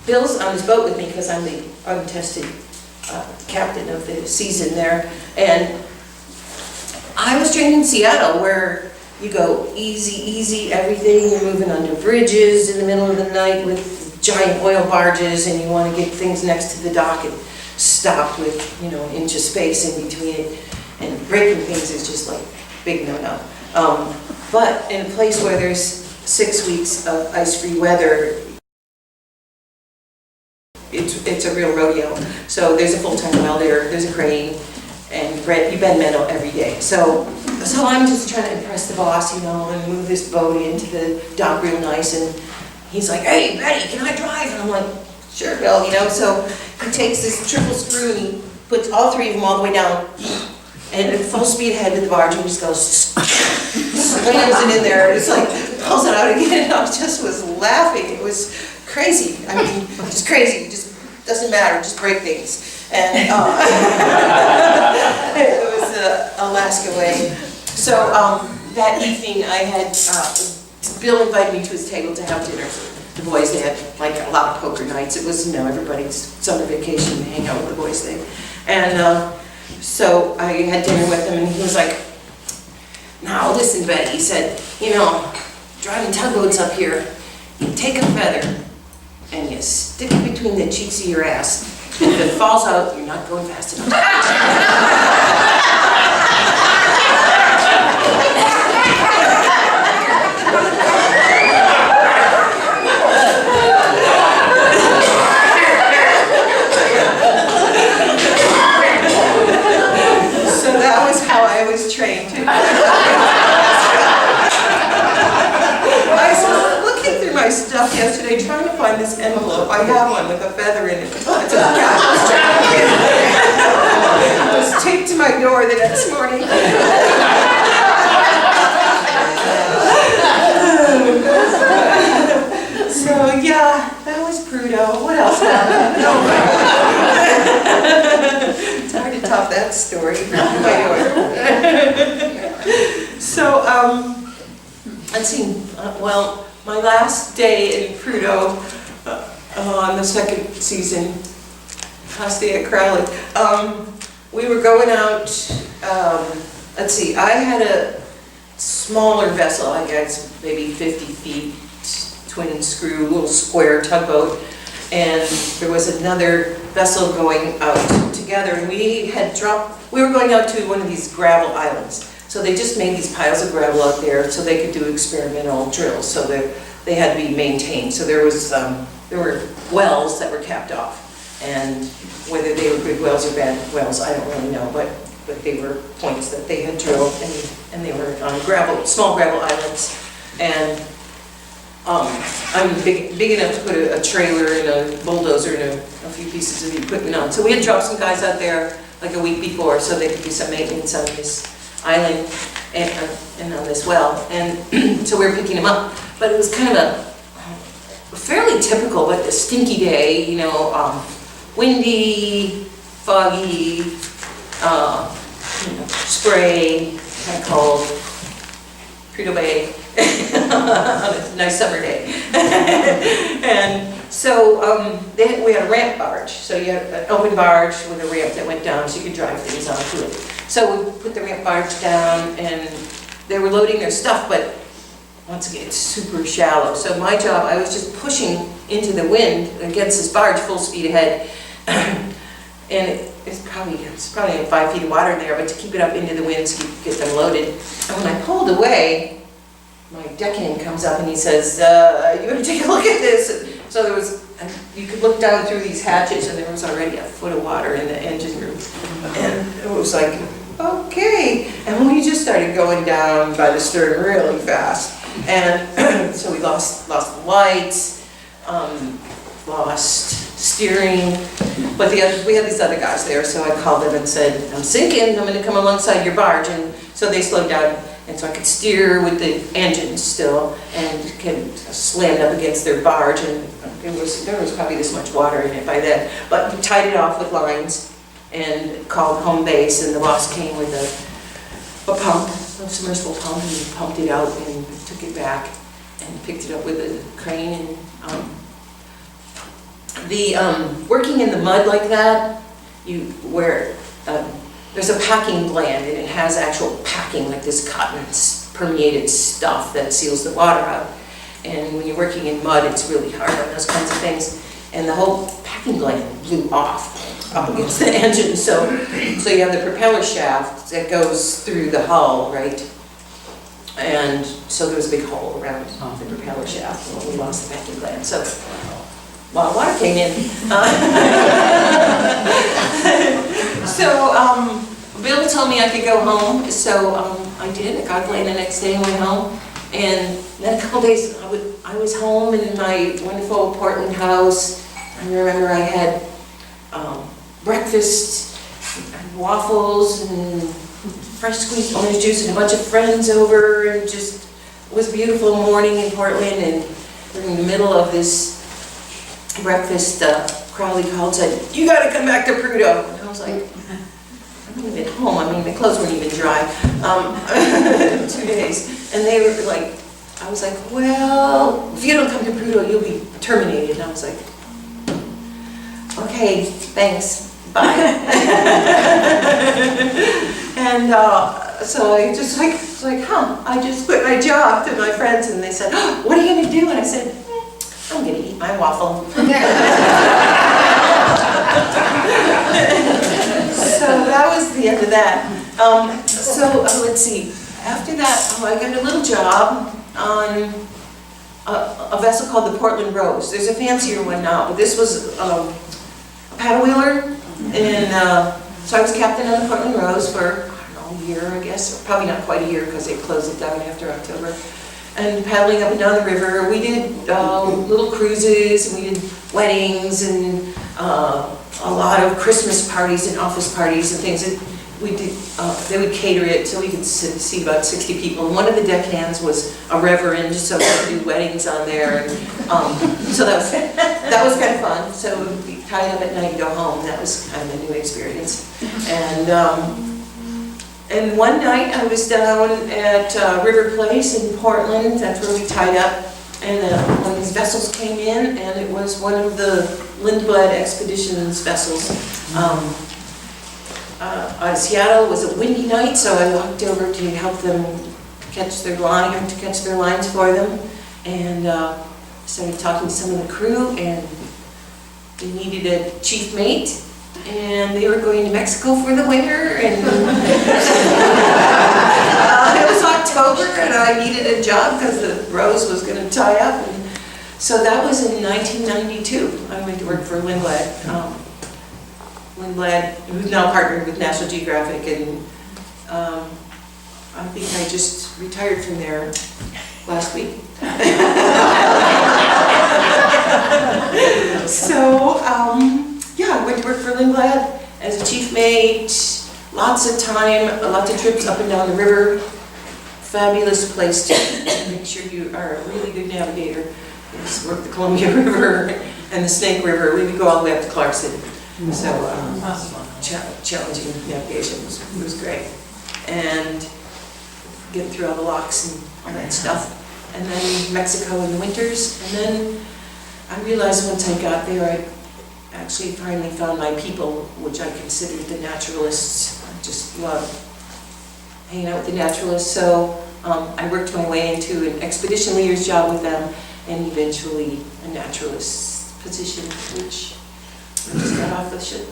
Bill's on his boat with me because I'm the untested captain of the season there. And I was trained in Seattle where you go easy, easy, everything. You're moving under bridges in the middle of the night with giant oil barges, and you want to get things next to the dock and stop with, you know, an inch of space in between it. And breaking things is just like big no-no. But in a place where there's 6 weeks of ice-free weather, it's a real rodeo. So there's a full-time welder, there's a crane, and you bend metal every day. So I'm just trying to impress the boss, you know, and move this boat into the dock real nice. And he's like, hey, Betty, can I drive? And I'm like, sure, Bill, you know. So he takes this triple screw and he puts all 3 of them all the way down. And at full speed ahead with the barge, and he just goes, slams it in there. It's like, pulls it out again. And I just was laughing. It was crazy. I mean, just crazy. It just doesn't matter. Just break things. And it was Alaska way. So that evening, I had Bill invited me to his table to have dinner. The boys, they had like a lot of poker nights. It was, you know, everybody's summer vacation to hang out with the boys thing. And so I had dinner with him, and he was like, now listen, Betty, he said, you know, driving tugboats up here, you take a feather and you stick it between the cheeks of your ass. And if it falls out, you're not going fast enough. So that was how I was trained. I was looking through my stuff yesterday trying to find this envelope. I have one with a feather in it. It was taped to my door the next morning. So yeah, that was Crudo. What else happened? It's hard to top that story. So let's see. Well, my last day in Crudo on the second season, last day at Crowley, we were going out. Let's see. I had a smaller vessel, I guess, maybe 50 feet. Twin screw, little square tugboat, and there was another vessel going out together, and we were going out to one of these gravel islands. So they just made these piles of gravel out there so they could do experimental drills, so they had to be maintained. So there were wells that were capped off, and whether they were good wells or bad wells, I don't really know, but they were points that they had drilled, and they were on small gravel islands. And I'm big enough to put a trailer and a bulldozer and a few pieces of equipment on. So we had dropped some guys out there like a week before so they could do some maintenance on this island and on this well. And so we were picking them up. But it was kind of a fairly typical but a stinky day, you know, windy, foggy, you know, spray, kind of cold, Crudo Bay. on a nice summer day. And so we had a ramp barge. So you had an open barge with a ramp that went down so you could drive things onto it. So we put the ramp barge down and they were loading their stuff, but once again, it's super shallow. So my job, I was just pushing into the wind against this barge full speed ahead. And it's probably 5 feet of water in there, but to keep it up into the wind so you get them loaded. And when I pulled away, my deckhand comes up and he says, you want to take a look at this? And so there was, you could look down through these hatches and there was already a foot of water in the engine room. And it was like, okay. And we just started going down by the stern really fast. And so we lost the lights, lost steering, but we had these other guys there, so I called them and said, I'm sinking, I'm going to come alongside your barge. And so they slowed down, and so I could steer with the engine still, and slammed up against their barge, and there was probably this much water in it by then. But we tied it off with lines and called home base, and the boss came with a pump, a submersible pump, and he pumped it out and took it back and picked it up with a crane. And working in the mud like that, there's a packing gland and it has actual packing, like this cotton permeated stuff that seals the water out. And when you're working in mud, it's really hard on those kinds of things. And the whole packing gland blew off up against the engine. So you have the propeller shaft that goes through the hull, right? And so there was a big hole around the propeller shaft when we lost the packing gland. So a lot of water came in. So Bill told me I could go home, so I did. I got a plane the next day and went home. And then a couple days I was home in my wonderful Portland house. I remember I had breakfast and waffles and fresh squeezed orange juice and a bunch of friends over, and just it was a beautiful morning in Portland. And we're in the middle of this breakfast, Crowley called and said, you got to come back to Crudo. And I was like, I'm even home. I mean, my clothes weren't even dry. 2 days. And they were like, I was like, well, if you don't come to Crudo, you'll be terminated. And I was like, okay, thanks, bye. And so I just I just quit my job to my friends, and they said, oh, what are you going to do? And I said, I'm going to eat my waffle. So that was the end of that. Let's see. After that, I got a little job on a vessel called the Portland Rose. There's a fancier one now, but this was a paddle wheeler. And so I was captain on the Portland Rose for, I don't know, a year, I guess. Or probably not quite a year because they closed it down after October. And paddling up and down the river. We did little cruises, and we did weddings, and a lot of Christmas parties and office parties and things. And we did, they would cater it so we could see about 60 people. And one of the deckhands was a reverend, so we could do weddings on there. And, so that was kind of fun. So we'd be tied up at night and go home. That was kind of a new experience. And one night I was down at River Place in Portland. That's where we tied up. And one of these vessels came in, and it was one of the Lindblad Expeditions vessels. Out of Seattle. It was a windy night, so I walked over to help them catch their lines for them, and started talking to some of the crew, and they needed a chief mate, and they were going to Mexico for the winter, and it was October, and I needed a job because the Rose was going to tie up, and so that was in 1992. I went to work for Lindblad. Lindblad, who's now partnered with National Geographic, and I think I just retired from there last week. So, yeah, I went to work for Lindblad as a chief mate, lots of time, lots of trips up and down the river. Fabulous place to make sure you are a really good navigator. Just work the Columbia River and the Snake River. We would go all the way up to Clarkson. So challenging navigation was great, and getting through all the locks and all that stuff. and then Mexico in the winters. And then I realized once I got there, I actually finally found my people, which I considered the naturalists. I just love hanging out with the naturalists. So I worked my way into an expedition leader's job with them, and eventually a naturalist position, which I just got off the ship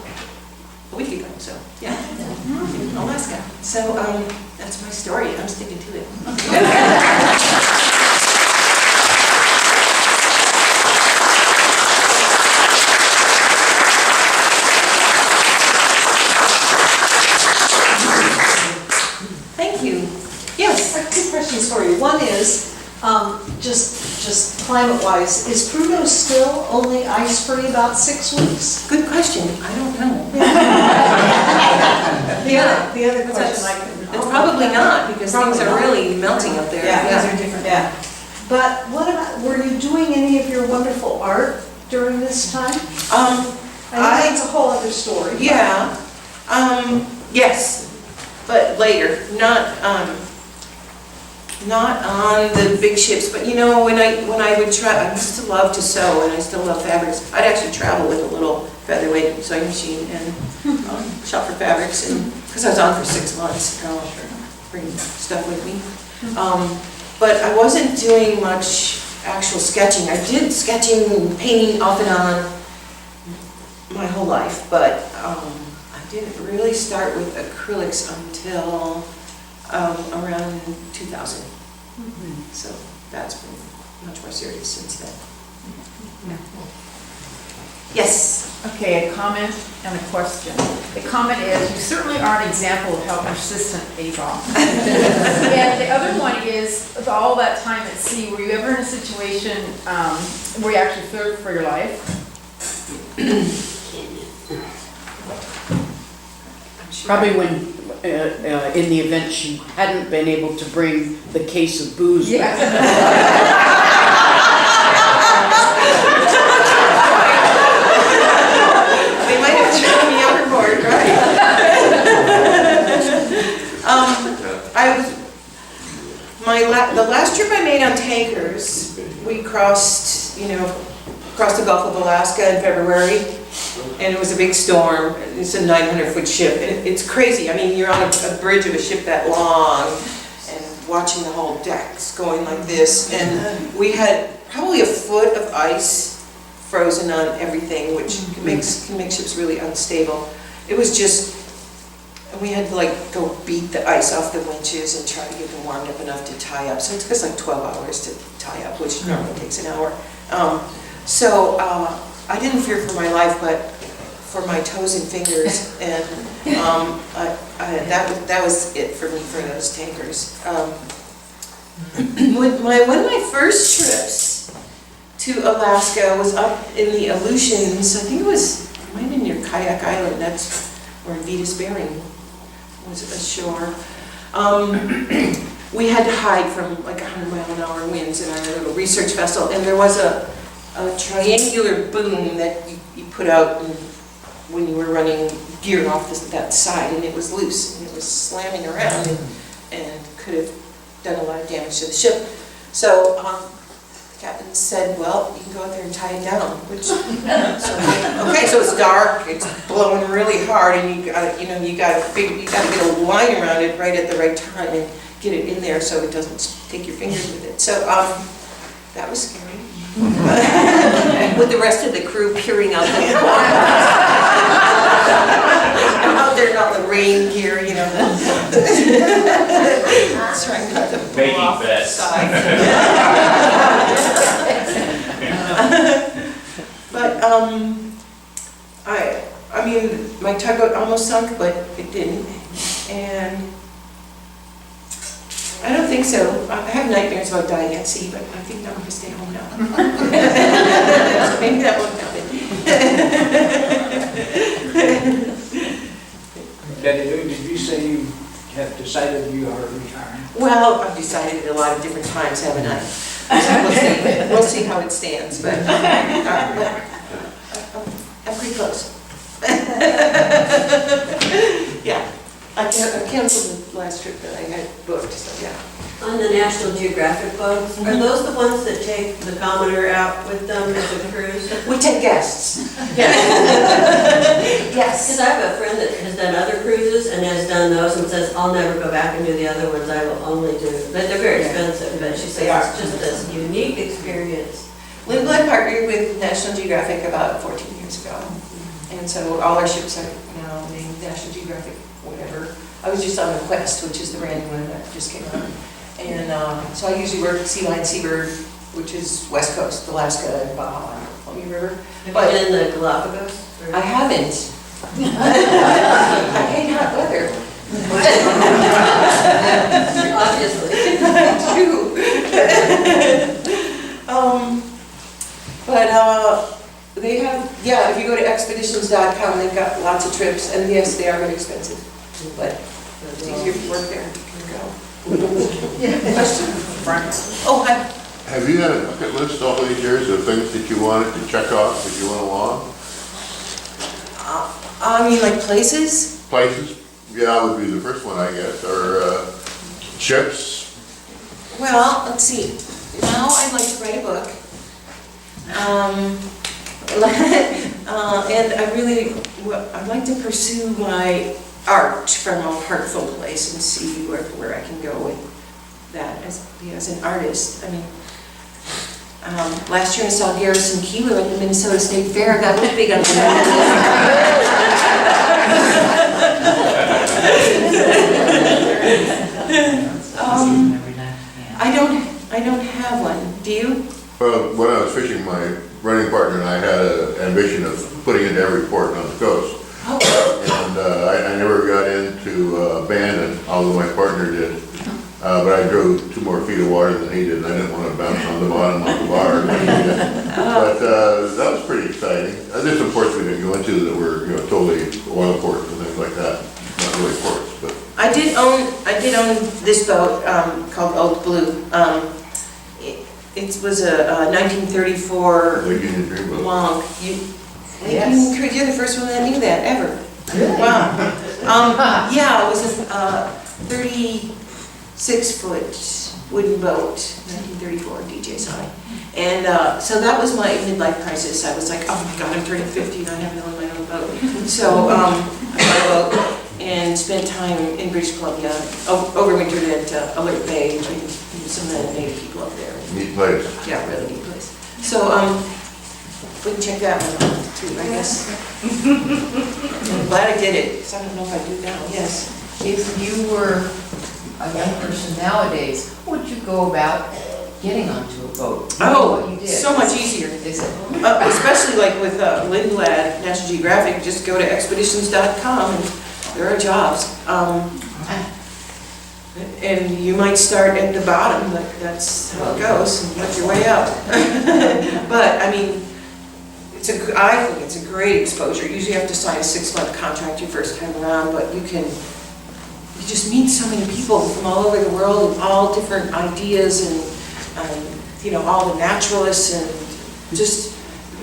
a week ago, so yeah, in Alaska. So that's my story. I'm sticking to it. Thank you. Yes. I have two questions for you. One is, just climate-wise, is Crudo still only ice-free about 6 weeks? Good question. I don't know. The other question I can... It's probably not, because things are really melting up there. Yeah, these are different. Yeah. But what about, were you doing any of your wonderful art during this time? I know it's a whole other story. Yeah. Yes, but later, not on the big ships, but you know, when I would travel, I used to love to sew, and I still love fabrics. I'd actually travel with a little featherweight sewing machine and shop for fabrics, and because I was on for 6 months, bring stuff with me. But I wasn't doing much actual sketching. I did sketching and painting off and on my whole life, but I didn't really start with acrylics until around 2000. So that's been much more serious since then. Yes? Okay, a comment and a question. The comment is, you certainly are an example of how persistent a are. And the other one is, with all that time at sea, were you ever in a situation where you actually feared for your life? Probably when, in the event she hadn't been able to bring the case of booze back. They might have thrown me overboard, right? The last trip I made on tankers, we crossed the Gulf of Alaska in February, and it was a big storm. It's a 900-foot ship, and it's crazy. I mean, you're on a bridge of a ship that long, and watching the whole decks going like this, and we had probably a foot of ice frozen on everything, which can make ships really unstable. It was just, we had to go beat the ice off the winches and try to get them warmed up enough to tie up. So it took us 12 hours to tie up, which normally takes an hour. So I didn't fear for my life, but for my toes and fingers, and that was it for me for those tankers. One of my first trips to Alaska was up in the Aleutians. I think it might have been near Kayak Island. That's where Vitus Bering was ashore. We had to hide from 100-mile-an-hour winds in our little research vessel, and there was a triangular boom that you put out when you were running gear off that side, and it was loose, and it was slamming around and could have done a lot of damage to the ship. So the captain said, well, you can go out there and tie it down, which, so it's dark, it's blowing really hard, and you got to get a line around it right at the right time and get it in there so it doesn't take your fingers with it. So that was scary. With the rest of the crew peering out the out there, not the rain gear, trying not to blow off the side. But I mean, my tugboat almost sunk, but it didn't, and I don't think so. I have nightmares about dying at sea, but I think I'm going to stay home now. So maybe that won't happen. Bette Lu, did you say you have decided you are retiring? Well, I've decided a lot of different times, haven't I? So we'll see how it stands, but I'm pretty close. Yeah. I canceled the last trip that I had booked, so yeah. On the National Geographic boats, are those the ones that take the commoner out with them as a cruise? We take guests. Because Yes. I have a friend that has done other cruises and has done those and says, I'll never go back and do the other ones, I will only do, but they're very expensive, but she says it's just this unique experience. Linda partnered with National Geographic about 14 years ago. And so all our ships are now named National Geographic, whatever. I was just on the Quest, which is the brand new one that just came out. And so I usually work Sea Lion Seabird, which is West Coast, Alaska and Baja, Columbia River. But in the Galapagos? or- I haven't. I hate hot weather. Obviously. I do. But they have, yeah, if you go to expeditions.com, they've got lots of trips, and yes, they are very expensive, but it's easier to work there. Question? Oh, hi. Have you had a bucket list all these years of things that you wanted to check off as you went along? I mean, like places? Places? Yeah, would be the first one, I guess, or ships? Well, let's see. Now I'd like to write a book. And I'd like to pursue my art from a heartful place and see where I can go with that as an artist. I mean, last year I saw Garrison Keillor at the Minnesota State Fair. That was big on I don't have one. Do you? Well, when I was fishing, my running partner and I had an ambition of putting into every port on the coast. Oh. And I never got into abandon, although my partner did. But I drove 2 more feet of water than he did, and I didn't want to bounce on the bottom of the bar. But that was pretty exciting. There's some ports we didn't go into that were, totally oil ports and things like that. Not really ports, but. I did own this boat called Oak Blue. It was a 1934 Lake Union Dreamboat. long. Yes. You're the first one that knew that ever. Really? Wow. Yeah, it was a 36-foot wooden boat, 1934 DJ's high. And so that was my midlife crisis. I was like, oh my God, I'm turning 50 and I haven't owned my own boat. So I bought a boat and spent time in British Columbia, overwintered at Alert Bay, and some of the native people up there. Neat place. Yeah, really neat place. So we can check that one out too, I guess. I'm glad I did it, because I don't know if I do now, yes. If you were a young person nowadays, how would you go about getting onto a boat? You know what you did. So much easier. Is it? Especially like with Lindblad, National Geographic, just go to expeditions.com and there are jobs. And you might start at the bottom, but that's how it goes, and work your way up. But, I mean, I think it's a great exposure. Usually you have to sign a 6-month contract your first time around, but you just meet so many people from all over the world and all different ideas and all the naturalists, and just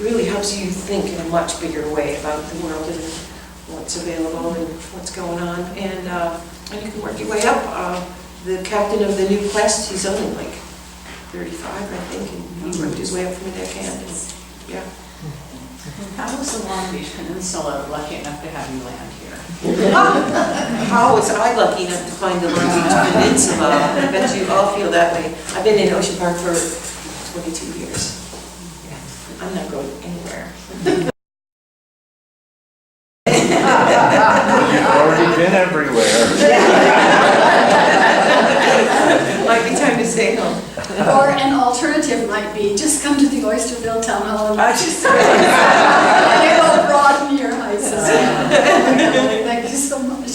really helps you think in a much bigger way about the world and what's available and what's going on. And you can work your way up. The captain of the new Quest, he's only like 35, I think, and he worked his way up from a deckhand. Yeah. How was the Long Beach Peninsula lucky enough to have you land here? How was I lucky enough to find the Long Beach Peninsula? I bet you all feel that way. I've been in Ocean Park for 22 years. Yeah. I'm not going anywhere. You've already been everywhere. Might be time to stay home. Or an alternative might be, just come to the Oysterville Town Hall and watch us. And it will broaden your horizons. Oh my God, thank you so much.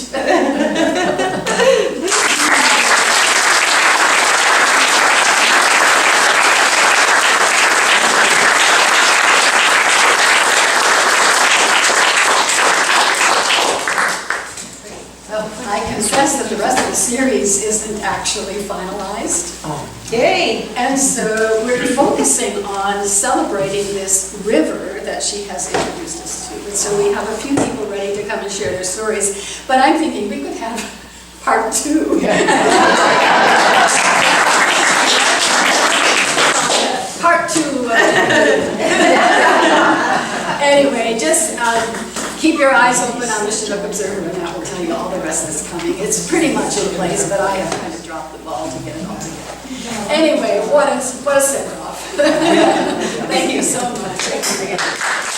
I confess that the rest of the series series isn't actually finalized. Yay! And so we're focusing on celebrating this river that she has introduced us to. And so we have a few people ready to come and share their stories, but I'm thinking we could have part 2. Part 2. Anyway, just keep your eyes open on the Chinook Observer, and that will tell you all the rest that's coming. It's pretty much in place, but I have kind of dropped the ball to get it all together. Anyway, what a send-off. Thank you so much.